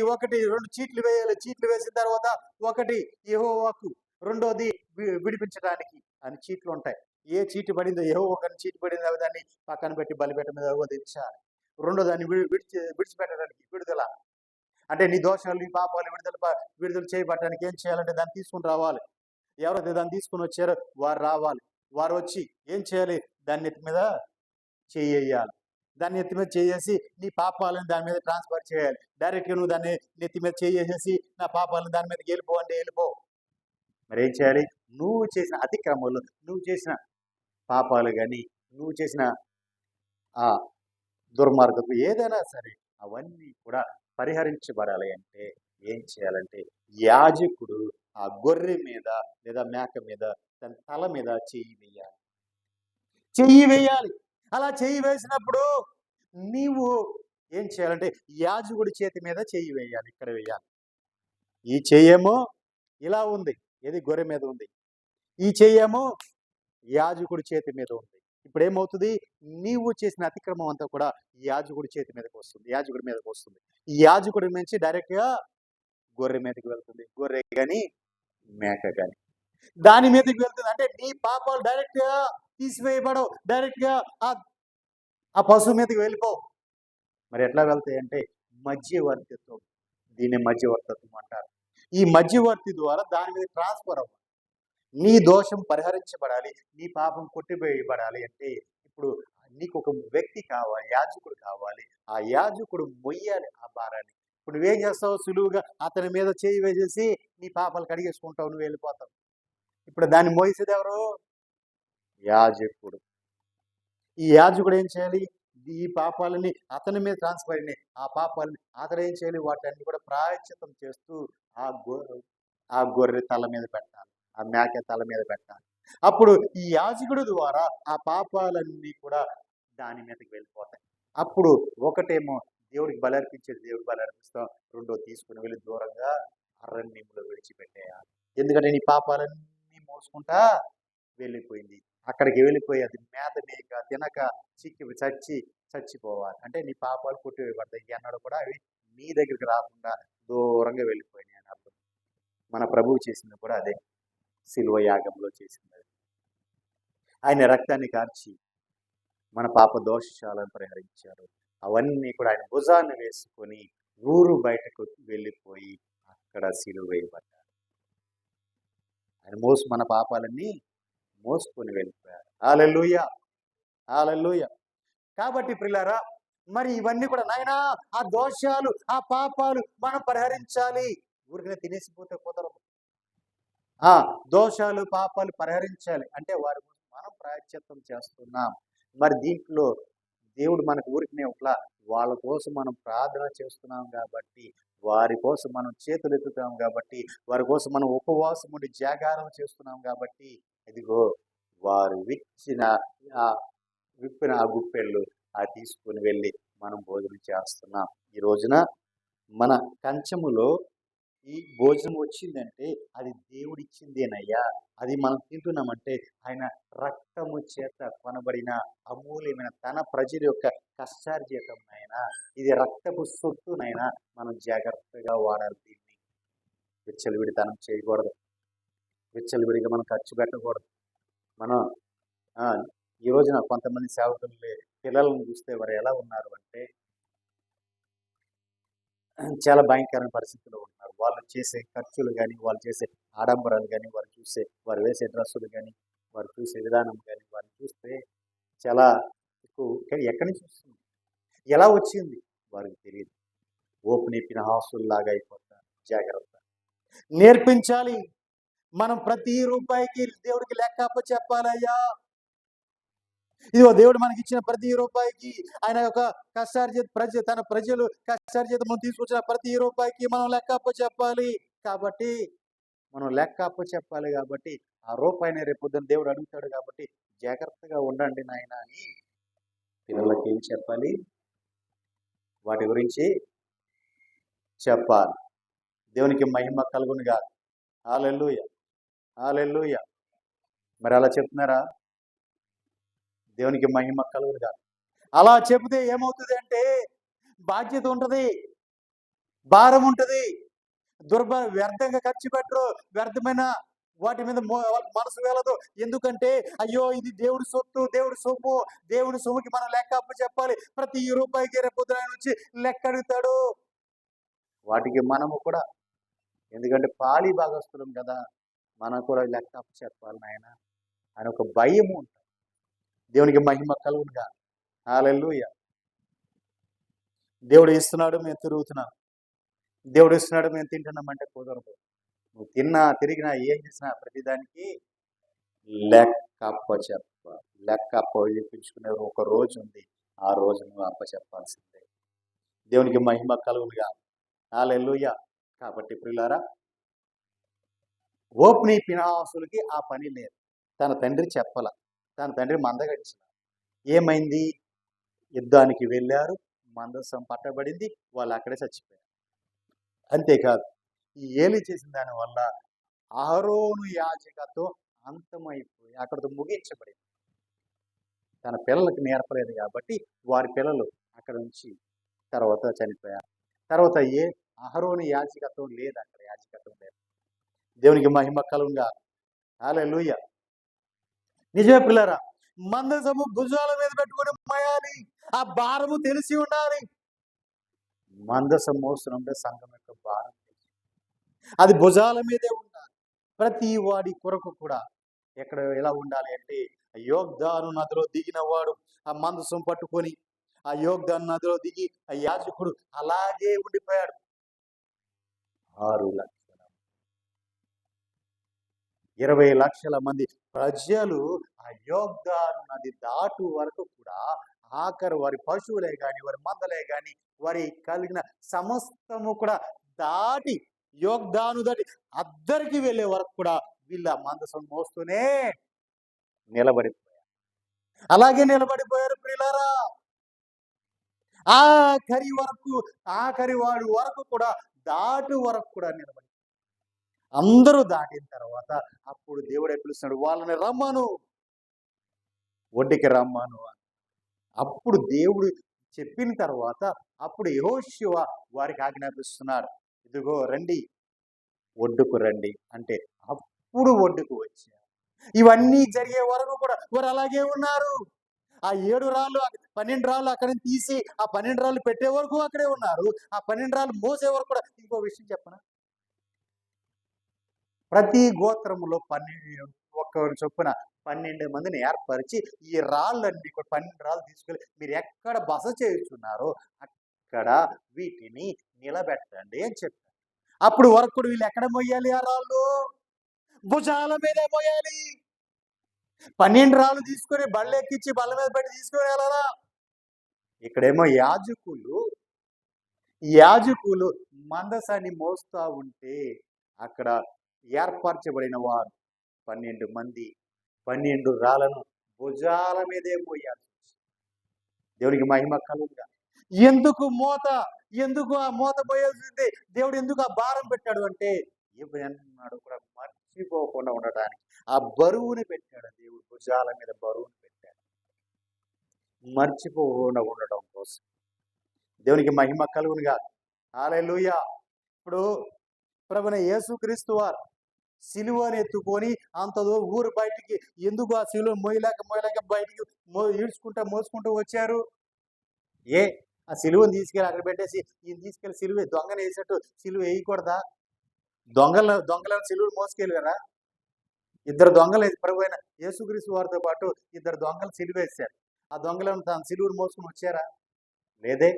2 చీట్లు వేయాలి. చీట్లు వేసిన తర్వాత ఒకటి యెహోవాకు, రెండోది విడిపించడానికి అని చీట్లు ఉంటాయి. ఏ చీటి పడిందో యెహోవాకు చీటి పడిందో దాన్ని పక్కన పెట్టి బలిపీఠం మీద వదిలించాలి. రెండో దాన్ని విడిచిపెట్టడానికి విడుదల, అంటే నీ దోషాలు నీ పాపాలు విడుదల చేయబడటానికి ఏం చేయాలంటే దాన్ని తీసుకుని రావాలి. ఎవరైతే దాన్ని తీసుకుని వచ్చారో వారు రావాలి. వారు వచ్చి ఏం చేయాలి? దాన్ని ఎత్తి మీద చేయాలి. దాన్ని ఎత్తి మీద చేసి నీ పాపాలను దాని మీద ట్రాన్స్ఫర్ చేయాలి. డైరెక్ట్గా నువ్వు దాన్ని నెత్తి మీద చేసేసి నా పాపాలను దాని మీదకి వెళ్ళిపో అంటే వెళ్ళిపో. మరి ఏం చేయాలి? నువ్వు చేసిన అతిక్రమాలు, నువ్వు చేసిన పాపాలు కానీ, నువ్వు చేసిన ఆ దుర్మార్గపు ఏదైనా సరే అవన్నీ కూడా పరిహరించబడాలి అంటే ఏం చేయాలంటే యాజకుడు ఆ గొర్రె మీద లేదా మేక మీద తన తల మీద చెయ్యి వేయాలి. అలా చెయ్యి వేసినప్పుడు నీవు ఏం చేయాలంటే యాజకుడి చేతి మీద చెయ్యి వేయాలి. ఇక్కడ వేయాలి. ఈ చెయ్యేమో ఇలా ఉంది, ఏది గొర్రె మీద ఉంది. ఈ చెయ్యేమో యాజకుడి చేతి మీద ఉంది. ఇప్పుడు ఏమవుతుంది? నీవు చేసిన అతిక్రమం అంతా కూడా యాజకుడి చేతి మీదకి వస్తుంది, యాజకుడి మీదకి వస్తుంది. ఈ యాజకుడి నుంచి డైరెక్ట్గా గొర్రె మీదకి వెళ్తుంది. గొర్రె కానీ మేక కానీ దాని మీదకి వెళ్తుంది. అంటే నీ పాపాలు డైరెక్ట్గా తీసివేయబడవు, డైరెక్ట్గా ఆ పశువు మీదకి వెళ్ళిపోవు. మరి ఎట్లా వెళ్తాయి అంటే మధ్యవర్తిత్వం. దీన్ని మధ్యవర్తిత్వం అంటారు. ఈ మధ్యవర్తి ద్వారా దాని మీద ట్రాన్స్ఫర్ అవ్వాలి. నీ దోషం పరిహరించబడాలి, నీ పాపం కొట్టివేయబడాలి అంటే ఇప్పుడు నీకు ఒక వ్యక్తి కావాలి, యాజకుడు కావాలి. ఆ యాజకుడు మొయ్యాలి ఆ భారాన్ని. ఇప్పుడు నువ్వేం చేస్తావు? సులువుగా అతని మీద చేయి వేసేసి నీ పాపాలు కడిగేసుకుంటావు, నువ్వు వెళ్ళిపోతావు. ఇప్పుడు దాన్ని మోసేది ఎవరు? యాజకుడు. ఈ యాజకుడు ఏం చేయాలి? ఈ పాపాలని అతని మీద ట్రాన్స్ఫర్ అయినాయి. ఆ పాపాలని అతను ఏం చేయాలి? వాటిని కూడా ప్రాయశ్చిత్తం చేస్తూ ఆ గొర్రె తల మీద పెట్టాలి, ఆ మేక తల మీద పెట్టాలి. అప్పుడు ఈ యాజకుడు ద్వారా ఆ పాపాలన్నీ కూడా దాని మీదకి వెళ్ళిపోతాయి. అప్పుడు ఒకటేమో దేవుడికి బలర్పించేది దేవుడికి బలర్పిస్తాం, రెండో తీసుకుని వెళ్ళి దూరంగా అరణ్యంలో విడిచిపెట్టేయాలి. ఎందుకంటే నీ పాపాలన్నీ మోసుకుంటా వెళ్ళిపోయింది. అక్కడికి వెళ్ళిపోయి అది మేత మేక తినక చచ్చిపోవాలి. అంటే నీ పాపాలు కొట్టివేయబడతాయి. ఎన్నడూ కూడా అవి నీ దగ్గరికి రాకుండా దూరంగా వెళ్ళిపోయినాయి అని అర్థం. మన ప్రభువు చేసింది కూడా అదే. శిలువ యాగంలో చేసింది ఆయన రక్తాన్ని కార్చి మన పాప దోషాలను పరిహరించారు. అవన్నీ కూడా ఆయన భుజాన్ని వేసుకొని ఊరు బయటకు వెళ్ళిపోయి అక్కడ శిలువ వేయబడ్డారు. ఆయన మన పాపాలన్నీ మోసుకొని వెళ్ళిపోయారు. హల్లెలూయా, హల్లెలూయా. కాబట్టి ప్రియులారా, మరి ఇవన్నీ కూడా నాయనా ఆ దోషాలు ఆ పాపాలు మనం పరిహరించాలి. ఊరికనే తినేసిపోతే కుదరదు. దోషాలు పాపాలు పరిహరించాలి అంటే వారి కోసం మనం ప్రాయశ్చిత్తం చేస్తున్నాం. మరి దీంట్లో దేవుడు మనకు ఊరికనే ఒకలా వాళ్ళ కోసం మనం ప్రార్థన చేస్తున్నాం కాబట్టి, వారి కోసం మనం చేతులు ఎత్తుతాం కాబట్టి, వారి కోసం మనం ఉపవాసం ఉండి జాగారం చేస్తున్నాం కాబట్టి, ఇదిగో వారు విప్పిన ఆ గుప్పెళ్ళు తీసుకుని వెళ్ళి మనం భోజనం చేస్తున్నాం. ఈ రోజున మన కంచములో ఈ భోజనం వచ్చిందంటే అది దేవుడిచ్చిందేనయ్యా. అది మనం తింటున్నామంటే ఆయన రక్తము చేత కొనబడిన అమూల్యమైన తన ప్రజల యొక్క కష్టార్జితం నాయన. ఇది రక్తపు సొత్తు నాయన. మనం జాగ్రత్తగా వాడాలి. దీన్ని విచ్చలవిడితనం చేయకూడదు. విచ్చలవిడిగా మనం ఖర్చు పెట్టకూడదు. మనం ఈ రోజున కొంతమంది సేవకులు పిల్లలను చూస్తే వారు ఎలా ఉన్నారు అంటే చాలా భయంకరమైన పరిస్థితిలో ఉంటున్నారు. వాళ్ళు చేసే ఖర్చులు కానీ, వాళ్ళు చేసే ఆడంబరాలు కానీ, వారు వేసే డ్రెస్సులు కానీ, వారు చూసే విధానం కానీ, వారిని చూస్తే చాలా ఎక్కడి నుంచి వస్తుంది, ఎలా వచ్చింది వారికి తెలియదు. ఓపెనిప్పిన హాస్టల్లాగా అయిపోతారు. జాగ్రత్త. నేర్పించాలి. మనం ప్రతి రూపాయికి దేవుడికి లెక్క అప్ప చెప్పాలయ్యా. ఇదిగో దేవుడు మనకి ఇచ్చిన ప్రతి రూపాయికి ఆయన యొక్క కష్టార్జిత తన ప్రజలు కష్టార్జితం తీసుకొచ్చిన ప్రతి రూపాయికి మనం లెక్క అప్ప చెప్పాలి. కాబట్టి మనం లెక్క అప్ప చెప్పాలి. కాబట్టి ఆ రూపాయిని రేపొద్దున దేవుడు అడుగుతాడు. కాబట్టి జాగ్రత్తగా ఉండండి నాయన అని పిల్లలకి ఏం చెప్పాలి, వాటి గురించి చెప్పాలి. దేవునికి మహిమ కలుగునుగా. హల్లెలూయా, హల్లెలూయా. మరి అలా చెప్తున్నారా? దేవునికి మహిమ కలుగునుగా. అలా చెబితే ఏమవుతుంది అంటే బాధ్యత ఉంటుంది, భారం ఉంటుంది. వ్యర్థంగా ఖర్చు పెట్టరు. వ్యర్థమైన వాటి మీద మనసు వెళ్ళదు. ఎందుకంటే అయ్యో ఇది దేవుడి సొత్తు, దేవుడి సొమ్ము, దేవుడి సొమ్ముకి మనం లెక్క అప్పు చెప్పాలి. ప్రతి రూపాయికి రేపు ఆయన వచ్చి లెక్క అడుగుతాడు. వాటికి మనము కూడా, ఎందుకంటే పాలి భాగస్తులం కదా, మనం కూడా లెక్క అప్పు చెప్పాలి నాయన అని ఒక భయము ఉంటుంది. దేవునికి మహిమ కలుగునుగా. హల్లెలూయా. దేవుడు ఇస్తున్నాడు, మేము తిరుగుతున్నాం. దేవుడు ఇస్తున్నాడు, మేము తింటున్నామంటే కుదరదు. నువ్వు తిరిగినా ఏం చేసినా ప్రతిదానికి లెక్క అప్పచెప్పాలి. లెక్క అప్పచెప్పించుకునే ఒక రోజు ఉంది. ఆ రోజు నువ్వు అప్పచెప్పాల్సిందే. దేవునికి మహిమ కలుగునుగా. హల్లెలూయా. కాబట్టి ప్రియులారా, ఓప్ని ఫినహాసులకి ఆ పని లేదు. తన తండ్రి చెప్పల, తన తండ్రి మందగడిచిన. ఏమైంది? యుద్ధానికి వెళ్ళారు, మందసం పట్టబడింది, వాళ్ళు అక్కడే చచ్చిపోయారు. అంతేకాదు, ఈ ఏలి చేసిన దానివల్ల అహరోను యాజకత్వం అంతమైపోయి అక్కడితో ముగించబడింది. తన పిల్లలకి నేర్పలేదు కాబట్టి వారి పిల్లలు అక్కడ నుంచి తర్వాత చనిపోయారు. తర్వాత అహరోను యాజకత్వం లేదు, అక్కడ యాజకత్వం లేదు. దేవునికి మహిమ కలుగునుగా. హల్లెలూయా. నిజమే పిల్లరా, మందసము భుజాల మీద పెట్టుకుని మోయాలి. ఆ భారము తెలిసి ఉండాలి. మందసం మోస్తుంటే సంఘం యొక్క భారం అది భుజాల మీదే ఉండాలి. ప్రతి వాడి కొరకు కూడా ఎక్కడ ఎలా ఉండాలి అంటే, యోర్దాను నదిలో దిగిన వాడు ఆ మందసం పట్టుకొని ఆ యోర్దాను నదిలో దిగి ఆ యాజకుడు అలాగే ఉండిపోయాడు. 6 లక్షల 20 లక్షల మంది ప్రజలు ఆ యోర్దాను నది దాటు వరకు కూడా ఆఖరు వారి పశువులే కానీ, వారి మందలే కానీ, వారి కలిగిన సమస్తము కూడా దాటి యోర్దాను దాటి అద్దరికి వెళ్ళే వరకు కూడా వీళ్ళ మందసం మోస్తూనే నిలబడిపోయారు. అలాగే నిలబడిపోయారు ప్రియులారా. ఆఖరి వాడి వరకు కూడా దాటు వరకు కూడా నిలబడి అందరూ దాటిన తర్వాత అప్పుడు దేవుడే పిలుస్తున్నాడు, వాళ్ళని రమ్మను, ఒడ్డుకి రమ్మను. అప్పుడు దేవుడు చెప్పిన తర్వాత అప్పుడు యెహోషువ వారికి ఆజ్ఞాపిస్తున్నాడు, ఇదిగో రండి, ఒడ్డుకు రండి అంటే అప్పుడు ఒడ్డుకు వచ్చారు. ఇవన్నీ జరిగే వరకు కూడా వారు అలాగే ఉన్నారు. ఆ 7 రాళ్ళు 12 రాళ్ళు అక్కడి నుంచి తీసి ఆ 12 రాళ్ళు పెట్టే వరకు అక్కడే ఉన్నారు. ఆ 12 రాళ్ళు మోసే వరకు కూడా. ఇంకో విషయం చెప్పనా, ప్రతి గోత్రములో 12 ఒక్కరి చొప్పున 12 మందిని ఏర్పరిచి ఈ రాళ్ళన్నీ 12 రాళ్ళు తీసుకెళ్ళి మీరు ఎక్కడ బస చేస్తున్నారో అక్కడ వీటిని నిలబెట్టండి అని చెప్పారు. అప్పుడు వరకు వీళ్ళు ఎక్కడ మోయాలి? ఆ రాళ్ళు భుజాల మీదే మోయాలి. 12 రాళ్ళు తీసుకొని బళ్ళ ఎక్కించి బళ్ళ మీద పెట్టి తీసుకొని వెళ్ళాలా? ఇక్కడేమో యాజకులు మందసాన్ని మోస్తా ఉంటే అక్కడ ఏర్పరచబడిన వారు 12 మంది 12 రాళ్ళను భుజాల మీదే మోయాలి. దేవునికి మహిమ కలుగుగా. ఎందుకు మోత? ఎందుకు ఆ మూత పోయాల్సింది? దేవుడు ఎందుకు ఆ భారం పెట్టాడు అంటే ఏమన్నాడు కూడా మర్చిపోకుండా ఉండటానికి ఆ బరువుని పెట్టాడు. దేవుడు భుజాల మీద బరువుని పెట్టాడు మర్చిపోకుండా ఉండటం కోసం. దేవునికి మహిమ కలుగునుగా. హల్లెలూయా. ఇప్పుడు ప్రభువైన యేసుక్రీస్తు వారు సిలువను ఎత్తుకొని ఊరు బయటికి ఎందుకు ఆ సిలువను మోయలేక బయటికి మోసుకుంటూ వచ్చారు? ఆ సిలువను తీసుకెళ్ళి అక్కడ పెట్టేసి ఈయన తీసుకెళ్ళి సిలువ దొంగను వేసినట్టు సిలువ వేయకూడదా? దొంగలను సిలువను మోసుకెళ్ళారా? ఇద్దరు దొంగలు ప్రభువైన యేసుక్రీస్తు వారితో పాటు ఇద్దరు దొంగలు సిలువ వేశారు. ఆ దొంగలను తన సిలువను మోసుకుని వచ్చారా? లేదే.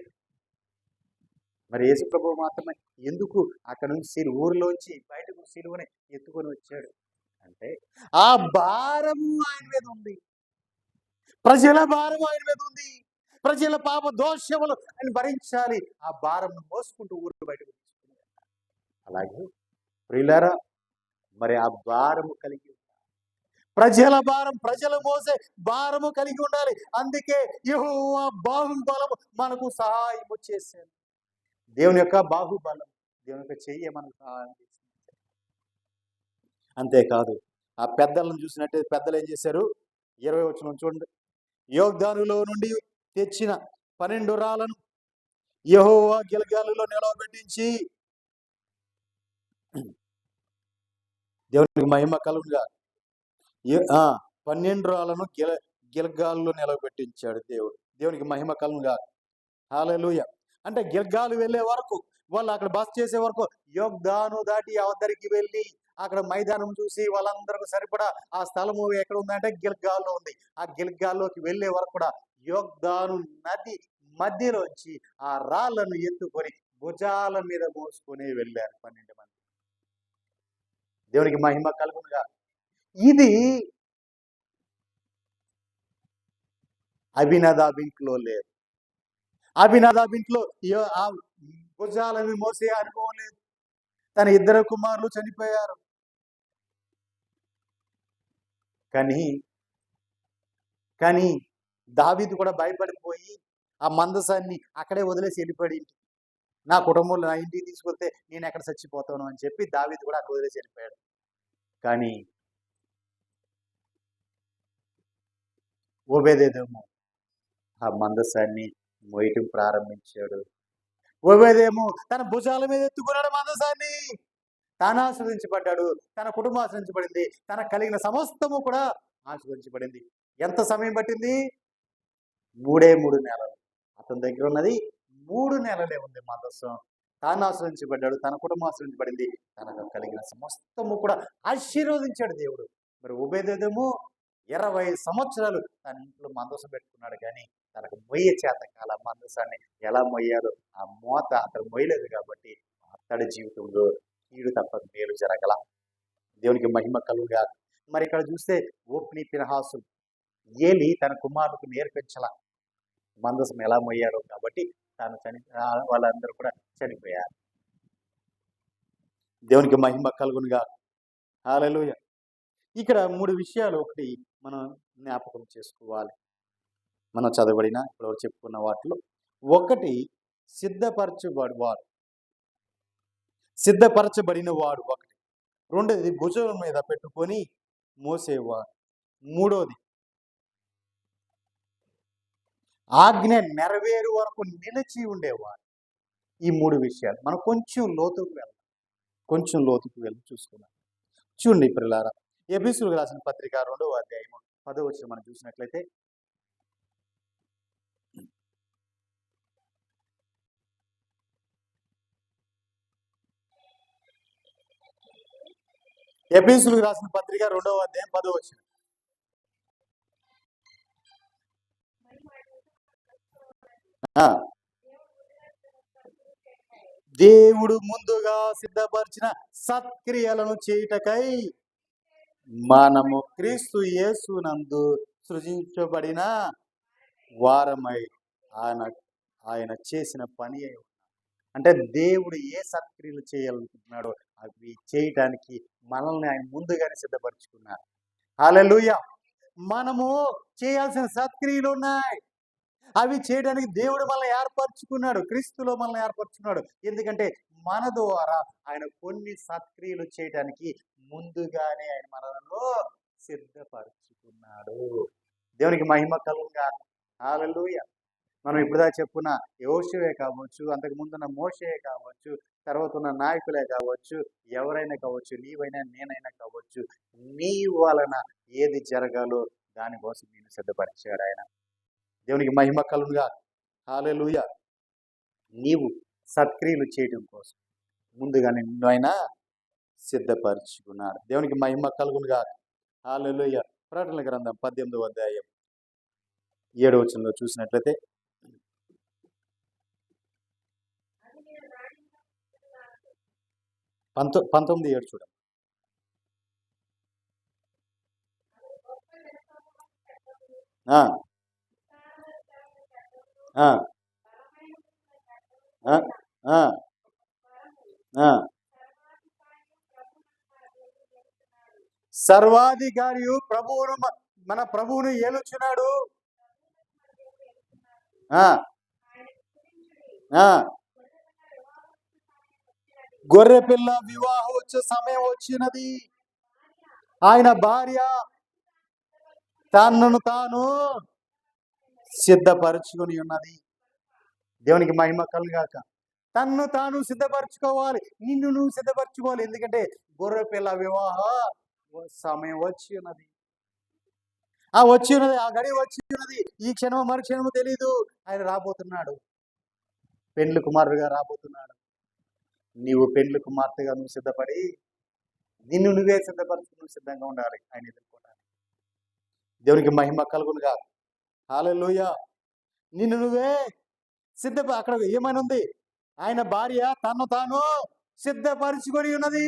మరి యేసు ప్రభువు మాత్రమే ఎందుకు అక్కడ నుంచి ఊరిలోంచి బయటకు సిలువని ఎత్తుకొని వచ్చాడు అంటే ఆ భారము ఆయన మీద ఉంది. ప్రజల భారం ఆయన మీద ఉంది. ప్రజల పాప దోషములు ఆయన భరించాలి. ఆ భారం మోసుకుంటూ ఊరు బయటకు తీసుకున్నారు. అలాగే ప్రియులారా, మరి ఆ భారము కలిగి ప్రజల భారం, ప్రజలు మోసే భారము కలిగి ఉండాలి. అందుకే యెహోవా బాహుబలము మనకు సహాయము చేశాడు. దేవుని యొక్క బాహుబలం, దేవుని యొక్క చెయ్యి మనకు సహాయం చేసింది. అంతేకాదు ఆ పెద్దలను చూసినట్టే పెద్దలు ఏం చేశారు? 20 వచనం చూడండి. యోగ్దానులో నుండి తెచ్చిన 12 రాళ్లను యెహోవా గిల్గాలులో నిలవబెట్టించి దేవునికి మహిమ కలుగుగా 12 రాళ్లను గిల్గాలులో నిలవబెట్టించాడు దేవుడు. దేవునికి మహిమ కలుగుగా. హల్లెలూయా. అంటే గిల్గాలు వెళ్ళే వరకు, వాళ్ళు అక్కడ బస చేసే వరకు యోగ్దాను దాటి అవతరికి వెళ్ళి అక్కడ మైదానం చూసి వాళ్ళందరికీ సరిపడా ఆ స్థలము ఎక్కడ ఉందంటే గిల్గాల్లో ఉంది. ఆ గిల్గాల్లోకి వెళ్ళే వరకు కూడా యోగ్దాను నది మధ్యలోంచి ఆ రాళ్లను ఎత్తుకొని భుజాల మీద మోసుకొని వెళ్ళారు 12 మంది. దేవునికి మహిమ కలుగునుగా. ఇది అబీనదాబింట్లో లేదు. అబీనదాబింట్లో ఆ భుజాలను మోసే అనుభవం లేదు. తన 2 కుమారులు చనిపోయారు. కానీ దావీదు కూడా భయపడిపోయి ఆ మందసాన్ని అక్కడే వదిలేసి వెళ్ళిపోయి, నా కుటుంబంలో నా ఇంటికి తీసుకొస్తే నేను ఎక్కడ చచ్చిపోతాను అని చెప్పి దావీదు కూడా అక్కడ వదిలేసి వెళ్ళిపోయాడు. కానీ ఓబేదేమో ఆ మందసాన్ని మోయటం ప్రారంభించాడు. ఓబేదేమో తన భుజాల మీద ఎత్తుకున్నాడు మందసాన్ని. తాను ఆశ్రదించబడ్డాడు, తన కుటుంబం ఆశ్రదించబడింది, తన కలిగిన సమస్తము కూడా ఆశ్రదించబడింది. ఎంత సమయం పట్టింది? 3 నెలలు. అతని దగ్గర ఉన్నది 3 నెలలే ఉంది మందసం. తాను ఆశ్రదించబడ్డాడు, తన కుటుంబం ఆశ్రదించబడింది, తనకు కలిగిన సమస్తము కూడా ఆశీర్వదించాడు దేవుడు. మరి ఓబేదేమో 20 సంవత్సరాలు తన ఇంట్లో మందసం పెట్టుకున్నాడు, కానీ తనకు మొయ్య చేత కాల మందసాన్ని ఎలా మొయ్యాలో ఆ మోత అతను మొయ్యలేదు. కాబట్టి అతడి జీవితంలో కీడు తప్ప మేలు జరగల. దేవునికి మహిమ కలుగుగా. మరి ఇక్కడ చూస్తే ఓప్ని ఫినహాసు ఏలి తన కుమారులకు నేర్పించాల మందసం ఎలా మొయ్యారో. కాబట్టి వాళ్ళందరూ కూడా చనిపోయారు. దేవునికి మహిమ కలుగునుగా. హల్లెలూయా. ఇక్కడ 3 విషయాలు ఒకటి మనం జ్ఞాపకం చేసుకోవాలి. మనం చదవబడిన ఇప్పుడు చెప్పుకున్న వాటిలో ఒకటి సిద్ధపరచబడిన వాడు ఒకటి. రెండోది భుజం మీద పెట్టుకొని మోసేవాడు. మూడోది ఆజ్ఞ నెరవేరు వరకు నిలిచి ఉండేవాడు. ఈ 3 విషయాలు మనం కొంచెం లోతుకు వెళ్ళి చూసుకున్నాం. చూడండి ప్రియులారా, ఎఫెసీయులకు రాసిన పత్రిక 2వ అధ్యాయము 10వ వచనం మనం చూసినట్లయితే, ఎఫెసీయులకు రాసిన పత్రిక 2వ అధ్యాయం 10వ వచనం. దేవుడు ముందుగా సిద్ధపరిచిన సత్క్రియలను చేయుటకై మనము క్రీస్తు యేసునందు సృజించబడిన వారమై ఆయన చేసిన పని. అంటే దేవుడు ఏ సత్క్రియలు చేయాలనుకుంటున్నాడో అవి చేయటానికి మనల్ని ఆయన ముందుగానే సిద్ధపరచుకున్నారు. హల్లెలూయా. మనము చేయాల్సిన సత్క్రియలు ఉన్నాయి. అవి చేయడానికి దేవుడు మనల్ని ఏర్పరచుకున్నాడు, క్రీస్తులో మనల్ని ఏర్పరచుకున్నాడు. ఎందుకంటే మన ద్వారా ఆయన కొన్ని సత్క్రియలు చేయడానికి ముందుగానే ఆయన మనలను సిద్ధపరచుకున్నాడు. దేవునికి మహిమ కలుగుగాక. హల్లెలూయా. మనం ఇప్పుడుదా చెప్పుకున్న యోషువే కావచ్చు, అంతకు ముందున్న మోషే కావచ్చు, తర్వాత ఉన్న నాయకులే కావచ్చు, ఎవరైనా కావచ్చు, నీవైనా నేనైనా కావచ్చు, నీ వలన ఏది జరగాలో దానికోసం నేను సిద్ధపరిచాడు ఆయన. దేవునికి మహిమ కలుగుగా. హల్లెలూయా. నీవు సత్క్రియలు చేయడం కోసం ముందుగానే నిన్ను ఆయన సిద్ధపరచుకున్నాడు. దేవునికి మహిమ కలుగునుగా. హల్లెలూయా. ప్రకటనల గ్రంథం 18వ అధ్యాయం 7వ వచనంలో చూసినట్లయితే, 19:7 చూడండి. సర్వాధికారి ప్రభువును మన ప్రభువును ఏలుచున్నాడు. గొర్రెపిల్ల వివాహం వచ్చే సమయం వచ్చినది. ఆయన భార్య తనను తాను సిద్ధపరచుకొని ఉన్నది. దేవునికి మహిమ కలుగాక. తన్ను తాను సిద్ధపరచుకోవాలి, నిన్ను నువ్వు సిద్ధపరచుకోవాలి. ఎందుకంటే గొర్రెపిల్ల వివాహ సమయం వచ్చి ఉన్నది. వచ్చి ఉన్నది, ఆ గడి వచ్చి ఉన్నది. ఈ క్షణము మరుక్షణము తెలీదు. ఆయన రాబోతున్నాడు, పెండ్లి కుమారుడుగా రాబోతున్నాడు. నీవు పెండ్లి కుమార్తెగా నువ్వు సిద్ధపడి నిన్ను నువ్వే సిద్ధపరచుకుని సిద్ధంగా ఉండాలి ఆయన ఎదుర్కోవడానికి. దేవునికి మహిమ కలుగునుగా. హల్లెలూయా. నిన్ను నువ్వే అక్కడ ఏమైనా ఉంది, ఆయన భార్య తన్ను తాను సిద్ధపరచుకొని ఉన్నది.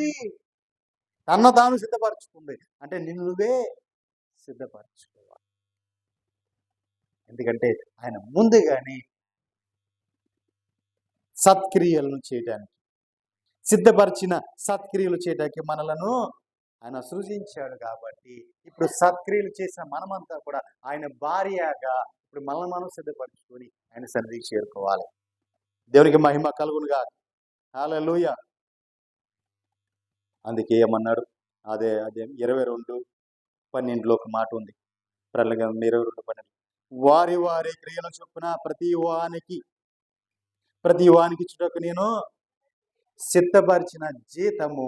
తన్ను తాను సిద్ధపరచుకుంది అంటే నిన్ను నువ్వే సిద్ధపరచుకోవాలి. ఎందుకంటే ఆయన ముందుగానే సత్క్రియలను చేయడానికి, సిద్ధపరిచిన సత్క్రియలు చేయడానికి మనలను ఆయన సృజించాడు. కాబట్టి ఇప్పుడు సత్క్రియలు చేసిన మనమంతా కూడా ఆయన భార్యగా ఇప్పుడు మనల్ని మనం సిద్ధపరచుకొని ఆయన సన్నిధికి చేరుకోవాలి. దేవునికి మహిమ కలుగునుగా. హల్లెలూయా. అందుకే ఏమన్నాడు, అదే 22:12 ఒక మాట ఉంది. ప్రకటన 22:12, వారి వారి క్రియల చొప్పున ప్రతి వానికి చుట్టకు నేను సిద్ధపరిచిన జీతము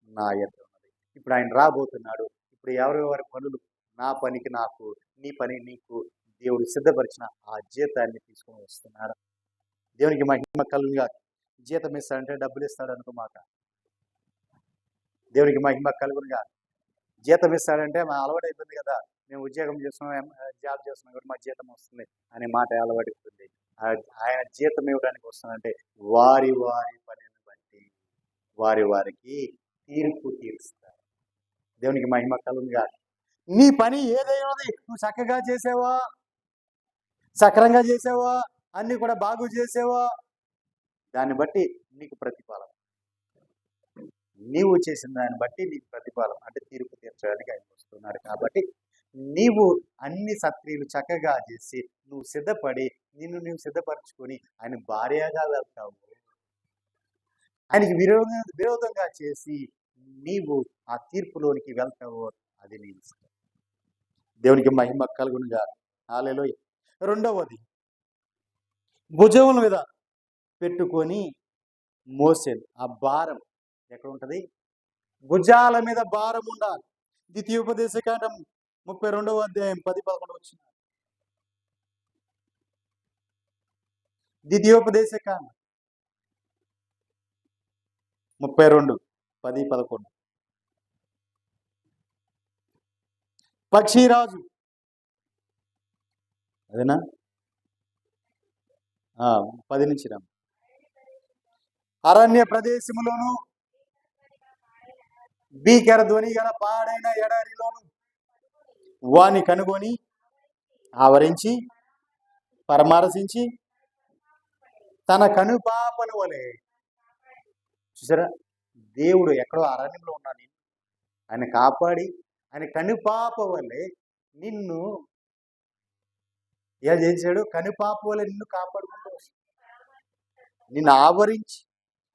నా యొద్ద ఉన్నది. ఇప్పుడు ఆయన రాబోతున్నాడు. ఇప్పుడు ఎవరెవరి పనులు, నా పనికి నాకు, నీ పని నీకు దేవుడు సిద్ధపరిచిన ఆ జీతాన్ని తీసుకొని వస్తున్నాడు. దేవునికి మహిమ కలుగుగా. జీతం ఇస్తాడంటే డబ్బులు ఇస్తాడు అనుకోమాక. దేవునికి మహిమ కలుగునుగా. జీతం ఇస్తాడంటే మా అలవాటు అయిపోయింది కదా, మేము ఉద్యోగం చేస్తున్నాం, జాబ్ చేస్తున్నాం కాబట్టి మా జీతం వస్తుంది అనే మాట అలవాటు. ఆయన జీతం ఇవ్వడానికి వస్తుందంటే వారి వారి పనిని బట్టి వారి వారికి తీర్పు తీరుస్తారు. దేవునికి మహిమ కలుగునుగా. నీ పని ఏదైనది నువ్వు చక్కగా చేసావా, సక్రంగా చేసావా, అన్ని కూడా బాగు చేసావా, దాన్ని బట్టి నీకు ప్రతిఫలం, నీవు చేసిన దాన్ని బట్టి నీకు ప్రతిఫలం అంటే తీర్పు తీర్చడానికి ఆయన వస్తున్నాడు. కాబట్టి నీవు అన్ని సత్క్రియలు చక్కగా చేసి నువ్వు సిద్ధపడి నిన్ను నువ్వు సిద్ధపరచుకొని ఆయన భార్యగా వెళ్తావు. ఆయనకి విరోధంగా చేసి నీవు ఆ తీర్పులోనికి వెళ్తావు, అది నీ ఇష్టం. దేవునికి మహిమ కలుగునుగా. హల్లెలూయా. రెండవది, భుజముల మీద పెట్టుకొని మోసేను. ఆ భారం ఎక్కడ ఉంటది? భుజాల మీద భారం ఉండాలి. ద్వితీయోపదేశకాండం 32వ అధ్యాయం 10-11 వచ్చిన ద్వితీయోపదేశకాండం 32:10-11. పక్షిరాజు అదేనా 10 నుంచి రా. అరణ్య ప్రదేశములోను భీకర ధ్వని గల పాడైన ఎడారిలోను వాని కనుగొని ఆవరించి పరమారసించి తన కనుపాపను వలె. చూసారా, దేవుడు ఎక్కడో అరణ్యంలో ఉన్నాడు, ఆయన కాపాడి ఆయన కనుపాప వలె నిన్ను ఏం చేశాడు? కనుపాప వలె నిన్ను కాపాడుకుంటూ వస్తాడు. నిన్ను ఆవరించి,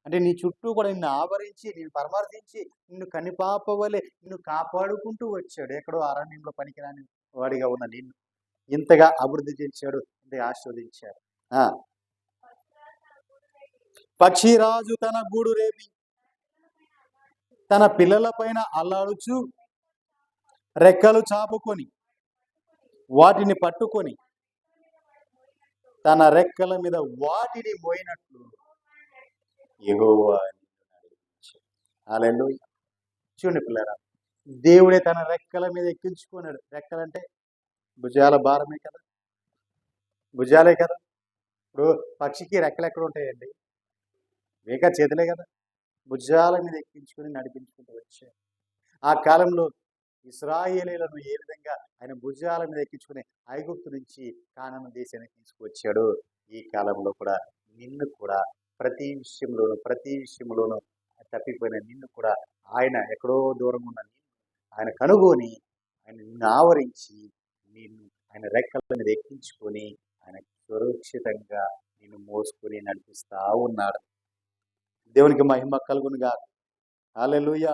అంటే నీ చుట్టూ కూడా నిన్ను ఆవరించి, నిన్ను పరామర్శించి, నిన్ను కనుపాప వలె నిన్ను కాపాడుకుంటూ వచ్చాడు. ఎక్కడో అరణ్యంలో పనికిరాని వాడిగా ఉన్న నిన్ను ఇంతగా అభివృద్ధి చేశాడు, ఇంతగా ఆశీర్వదించాడు. ఆ పక్షిరాజు తన గూడు రేపి తన పిల్లల పైన అల్లాడుచు రెక్కలు చాపుకొని వాటిని పట్టుకొని తన రెక్కల మీద వాటిని మోయినట్లు యెహోవా హల్లెలూయా. చూడండి పిల్లరా, దేవుడే తన రెక్కల మీద ఎక్కించుకున్నాడు. రెక్కలంటే భుజాల భారమే కదా, భుజాలే కదా. ఇప్పుడు పక్షికి రెక్కలు ఎక్కడ ఉంటాయండి? వేక చేతులే కదా. భుజాల మీద ఎక్కించుకుని నడిపించుకుంటూ వచ్చాడు. ఆ కాలంలో ఇశ్రాయేలీయులను ఏ విధంగా ఆయన భుజాల మీద ఎక్కించుకుని ఐగుప్తు నుంచి కానాను దేశానికి తీసుకువచ్చాడు, ఈ కాలంలో కూడా నిన్ను కూడా ప్రతి విషయంలోనూ తప్పిపోయిన నిన్ను కూడా ఆయన ఎక్కడో దూరం ఉన్న ఆయన కనుగొని ఆయన నిన్ను ఆవరించి నిన్ను ఆయన రెక్కల మీద ఎక్కించుకొని ఆయన సురక్షితంగా నిన్ను మోసుకొని నడిపిస్తా ఉన్నాడు. దేవునికి మహిమ కలుగునుగా. హల్లెలూయా.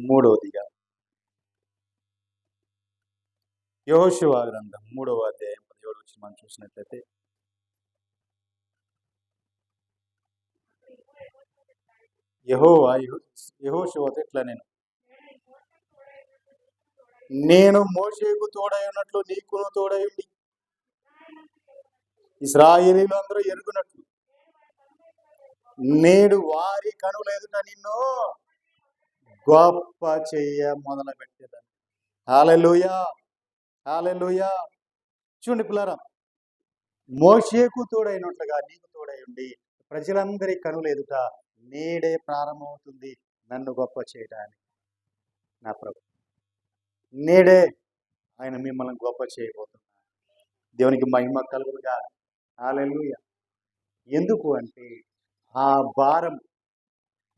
మూడవదిగా యెహోషువ గ్రంథం 3వ అధ్యాయం 17 వచ్చి మనం చూసినట్లయితే, యెహోషువతో ఇట్లా నేను మోషేకు తోడై ఉన్నట్లు నీకును తోడై ఉండి ఇశ్రాయేలీయులు అందరూ ఎరుగునట్లు నేడు వారి కనుల ఎదుట నిన్ను గొప్ప చెయ్య మొదలు పెట్టేదాన్ని. హల్లెలూయా, హల్లెలూయా. చూడండి పిల్లరా, మోషేకు తోడైనట్లుగా నీకు తోడై ఉండి ప్రజలందరి కనుల ఎదుట నేడే ప్రారంభమవుతుంది నన్ను గొప్ప చేయడానికి. నా ప్రభు నేడే ఆయన మిమ్మల్ని గొప్ప చేయబోతున్నాడు. దేవునికి మహిమ కలుగునుగా. హల్లెలూయా. ఎందుకు అంటే ఆ భారం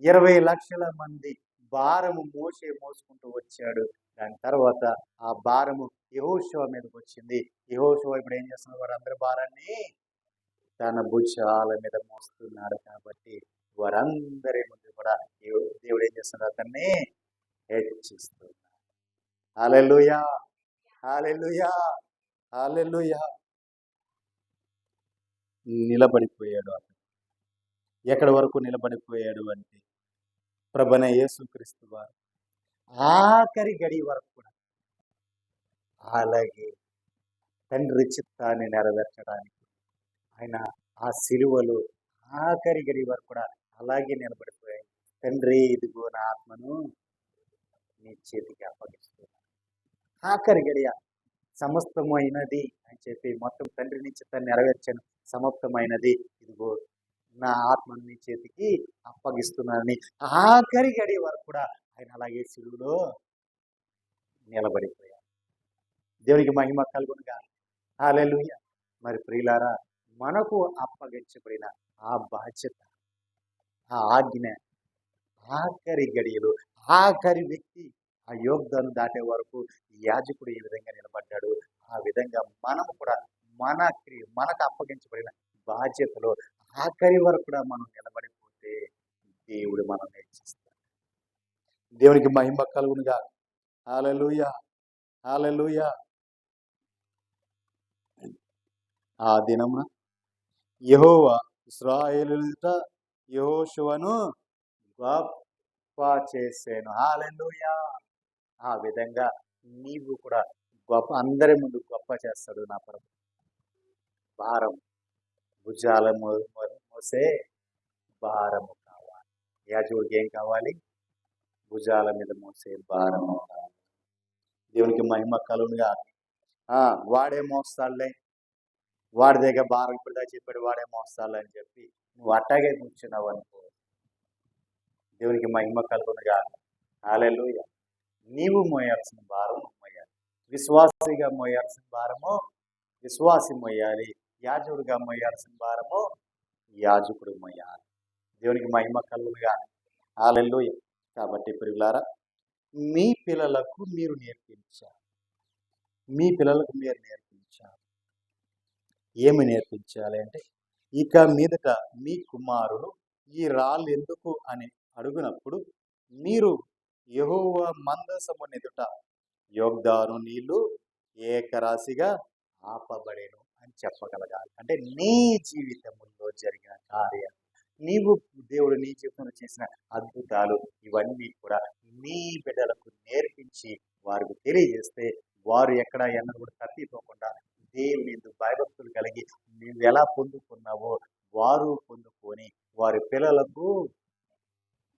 20 లక్షల మంది భారము మోషే మోసుకుంటూ వచ్చాడు. దాని తర్వాత ఆ భారము యెహోషువ మీదకి వచ్చింది. యెహోషువ ఇప్పుడు ఏం చేస్తున్నారు? వారందరి భారాన్ని తన భుజాల మీద మోస్తున్నాడు. కాబట్టి వారందరి ముందు కూడా దేవుడు ఏం చేస్తున్నారు? అతన్ని హెచ్చిస్తున్నాడు. హల్లెలూయా, హల్లెలూయా, హల్లెలూయా. నిలబడిపోయాడు అతను. ఎక్కడి వరకు నిలబడిపోయాడు అంటే ప్రభువైన యేసుక్రీస్తు వారు ఆఖరి గడి వరకు కూడా అలాగే తండ్రి చిత్తాన్ని నెరవేర్చడానికి ఆయన ఆ సిలువలో ఆఖరి గడి వరకు కూడా అలాగే నిలబడిపోయాడు. తండ్రి, ఇదిగో నా ఆత్మను నీ చేతికి అప్పగిస్తున్నాను. ఆఖరి గడియ సమస్తమైనది అని చెప్పి మొత్తం తండ్రి నీ చిత్తాన్ని నెరవేర్చాను, సమాప్తమైనది, ఇదిగో నా ఆత్మను నీ చేతికి అప్పగిస్తున్నానని ఆఖరి గడి వరకు కూడా ఆయన అలాగే సిలువలో నిలబడిపోయారు. దేవునికి మహిమ కలుగునుగా. హల్లెలూయా. మరి ప్రియులారా, మనకు అప్పగించబడిన ఆ బాధ్యత, ఆ ఆజ్ఞ, ఆఖరి గడియలు, ఆఖరి వ్యక్తి ఆ యోగ్యతను దాటే వరకు యాజకుడు ఏ విధంగా నిలబడ్డాడు, ఆ విధంగా మనము కూడా మనకు అప్పగించబడిన బాధ్యతలో ఆఖరి వరకు కూడా మనం నిలబడిపోతే దేవుడు మనం హెచ్చిస్తాడు. దేవునికి మహిమ కలుగునుగా. హల్లెలూయా, హల్లెలూయా. ఆ దినమున యెహోవా ఇశ్రాయేలీయులతో యెహోషువను గొప్ప చేశాను. హల్లెలూయా. ఆ విధంగా నీవు కూడా గొప్ప, అందరి ముందు గొప్ప చేస్తాడు నా ప్రభు. భారం భుజాల మోసే భారము కావాలి. యాజకుడికి ఏం కావాలి? భుజాల మీద మోసే భారము కావాలి. దేవునికి మహిమ కలుగునుగా. వాడే మోస్తాడులే, వాడి దగ్గర భారం ఇప్పుడు చెప్పాడు, వాడే మోస్తాడులే అని చెప్పి నువ్వు అట్టాగే కూర్చున్నావు అనుకో, దేవునికి మహిమ కలుగునుగా. హల్లెలూయా. నీవు మోయాల్సిన భారం మోయాలి. విశ్వాసిగా మోయాల్సిన భారము విశ్వాసి మోయాలి. యాజకుడిగా మోయాల్సిన భారము యాజకుడు మోయాలి. దేవునికి మహిమ కలుగునుగా. హల్లెలూయా. కాబట్టి ప్రియులారా, మీ పిల్లలకు మీరు నేర్పించాలి. మీ పిల్లలకు మీరు నేర్పించాలి. ఏమి నేర్పించాలి అంటే, ఇక మీదట మీ కుమారుడు ఈ రాళ్ళు ఎందుకు అని అడుగునప్పుడు మీరు యెహోవా మందసము ఎదుట యొర్దాను నీళ్లు ఏకరాశిగా ఆపబడెను అని చెప్పగలగాలి. అంటే నీ జీవితంలో జరిగిన కార్యాలు, నీవు దేవుడు నీ జీవితంలో చేసిన అద్భుతాలు ఇవన్నీ కూడా నీ బిడ్డలకు నేర్పించి వారికి తెలియజేస్తే వారు ఎక్కడ ఎన్నడూ కూడా తప్పిపోకుండా దేవుని యందు భయభక్తులు కలిగి నువ్వు ఎలా పొందుకున్నావో వారు పొందుకొని వారి పిల్లలకు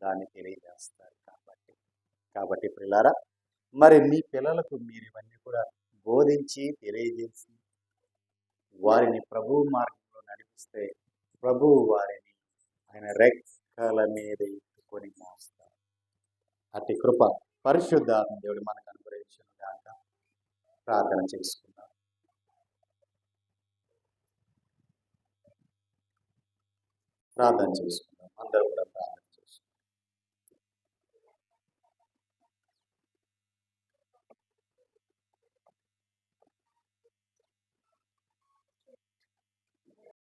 దాన్ని తెలియజేస్తారు. కాబట్టి పిల్లారా, మరి మీ పిల్లలకు మీరు ఇవన్నీ కూడా బోధించి తెలియజేసి వారిని ప్రభువు మార్గంలో నడిపిస్తే ప్రభువు వారిని ఆయన రెక్కల మీద ఎత్తుకొని మోస్తారు. అట్టి కృప పరిశుద్ధాత్మ దేవుడు మనకు అనుగ్రహించును గాక. ప్రార్థన చేసుకుందాం. ప్రార్థన చేసుకుందాం.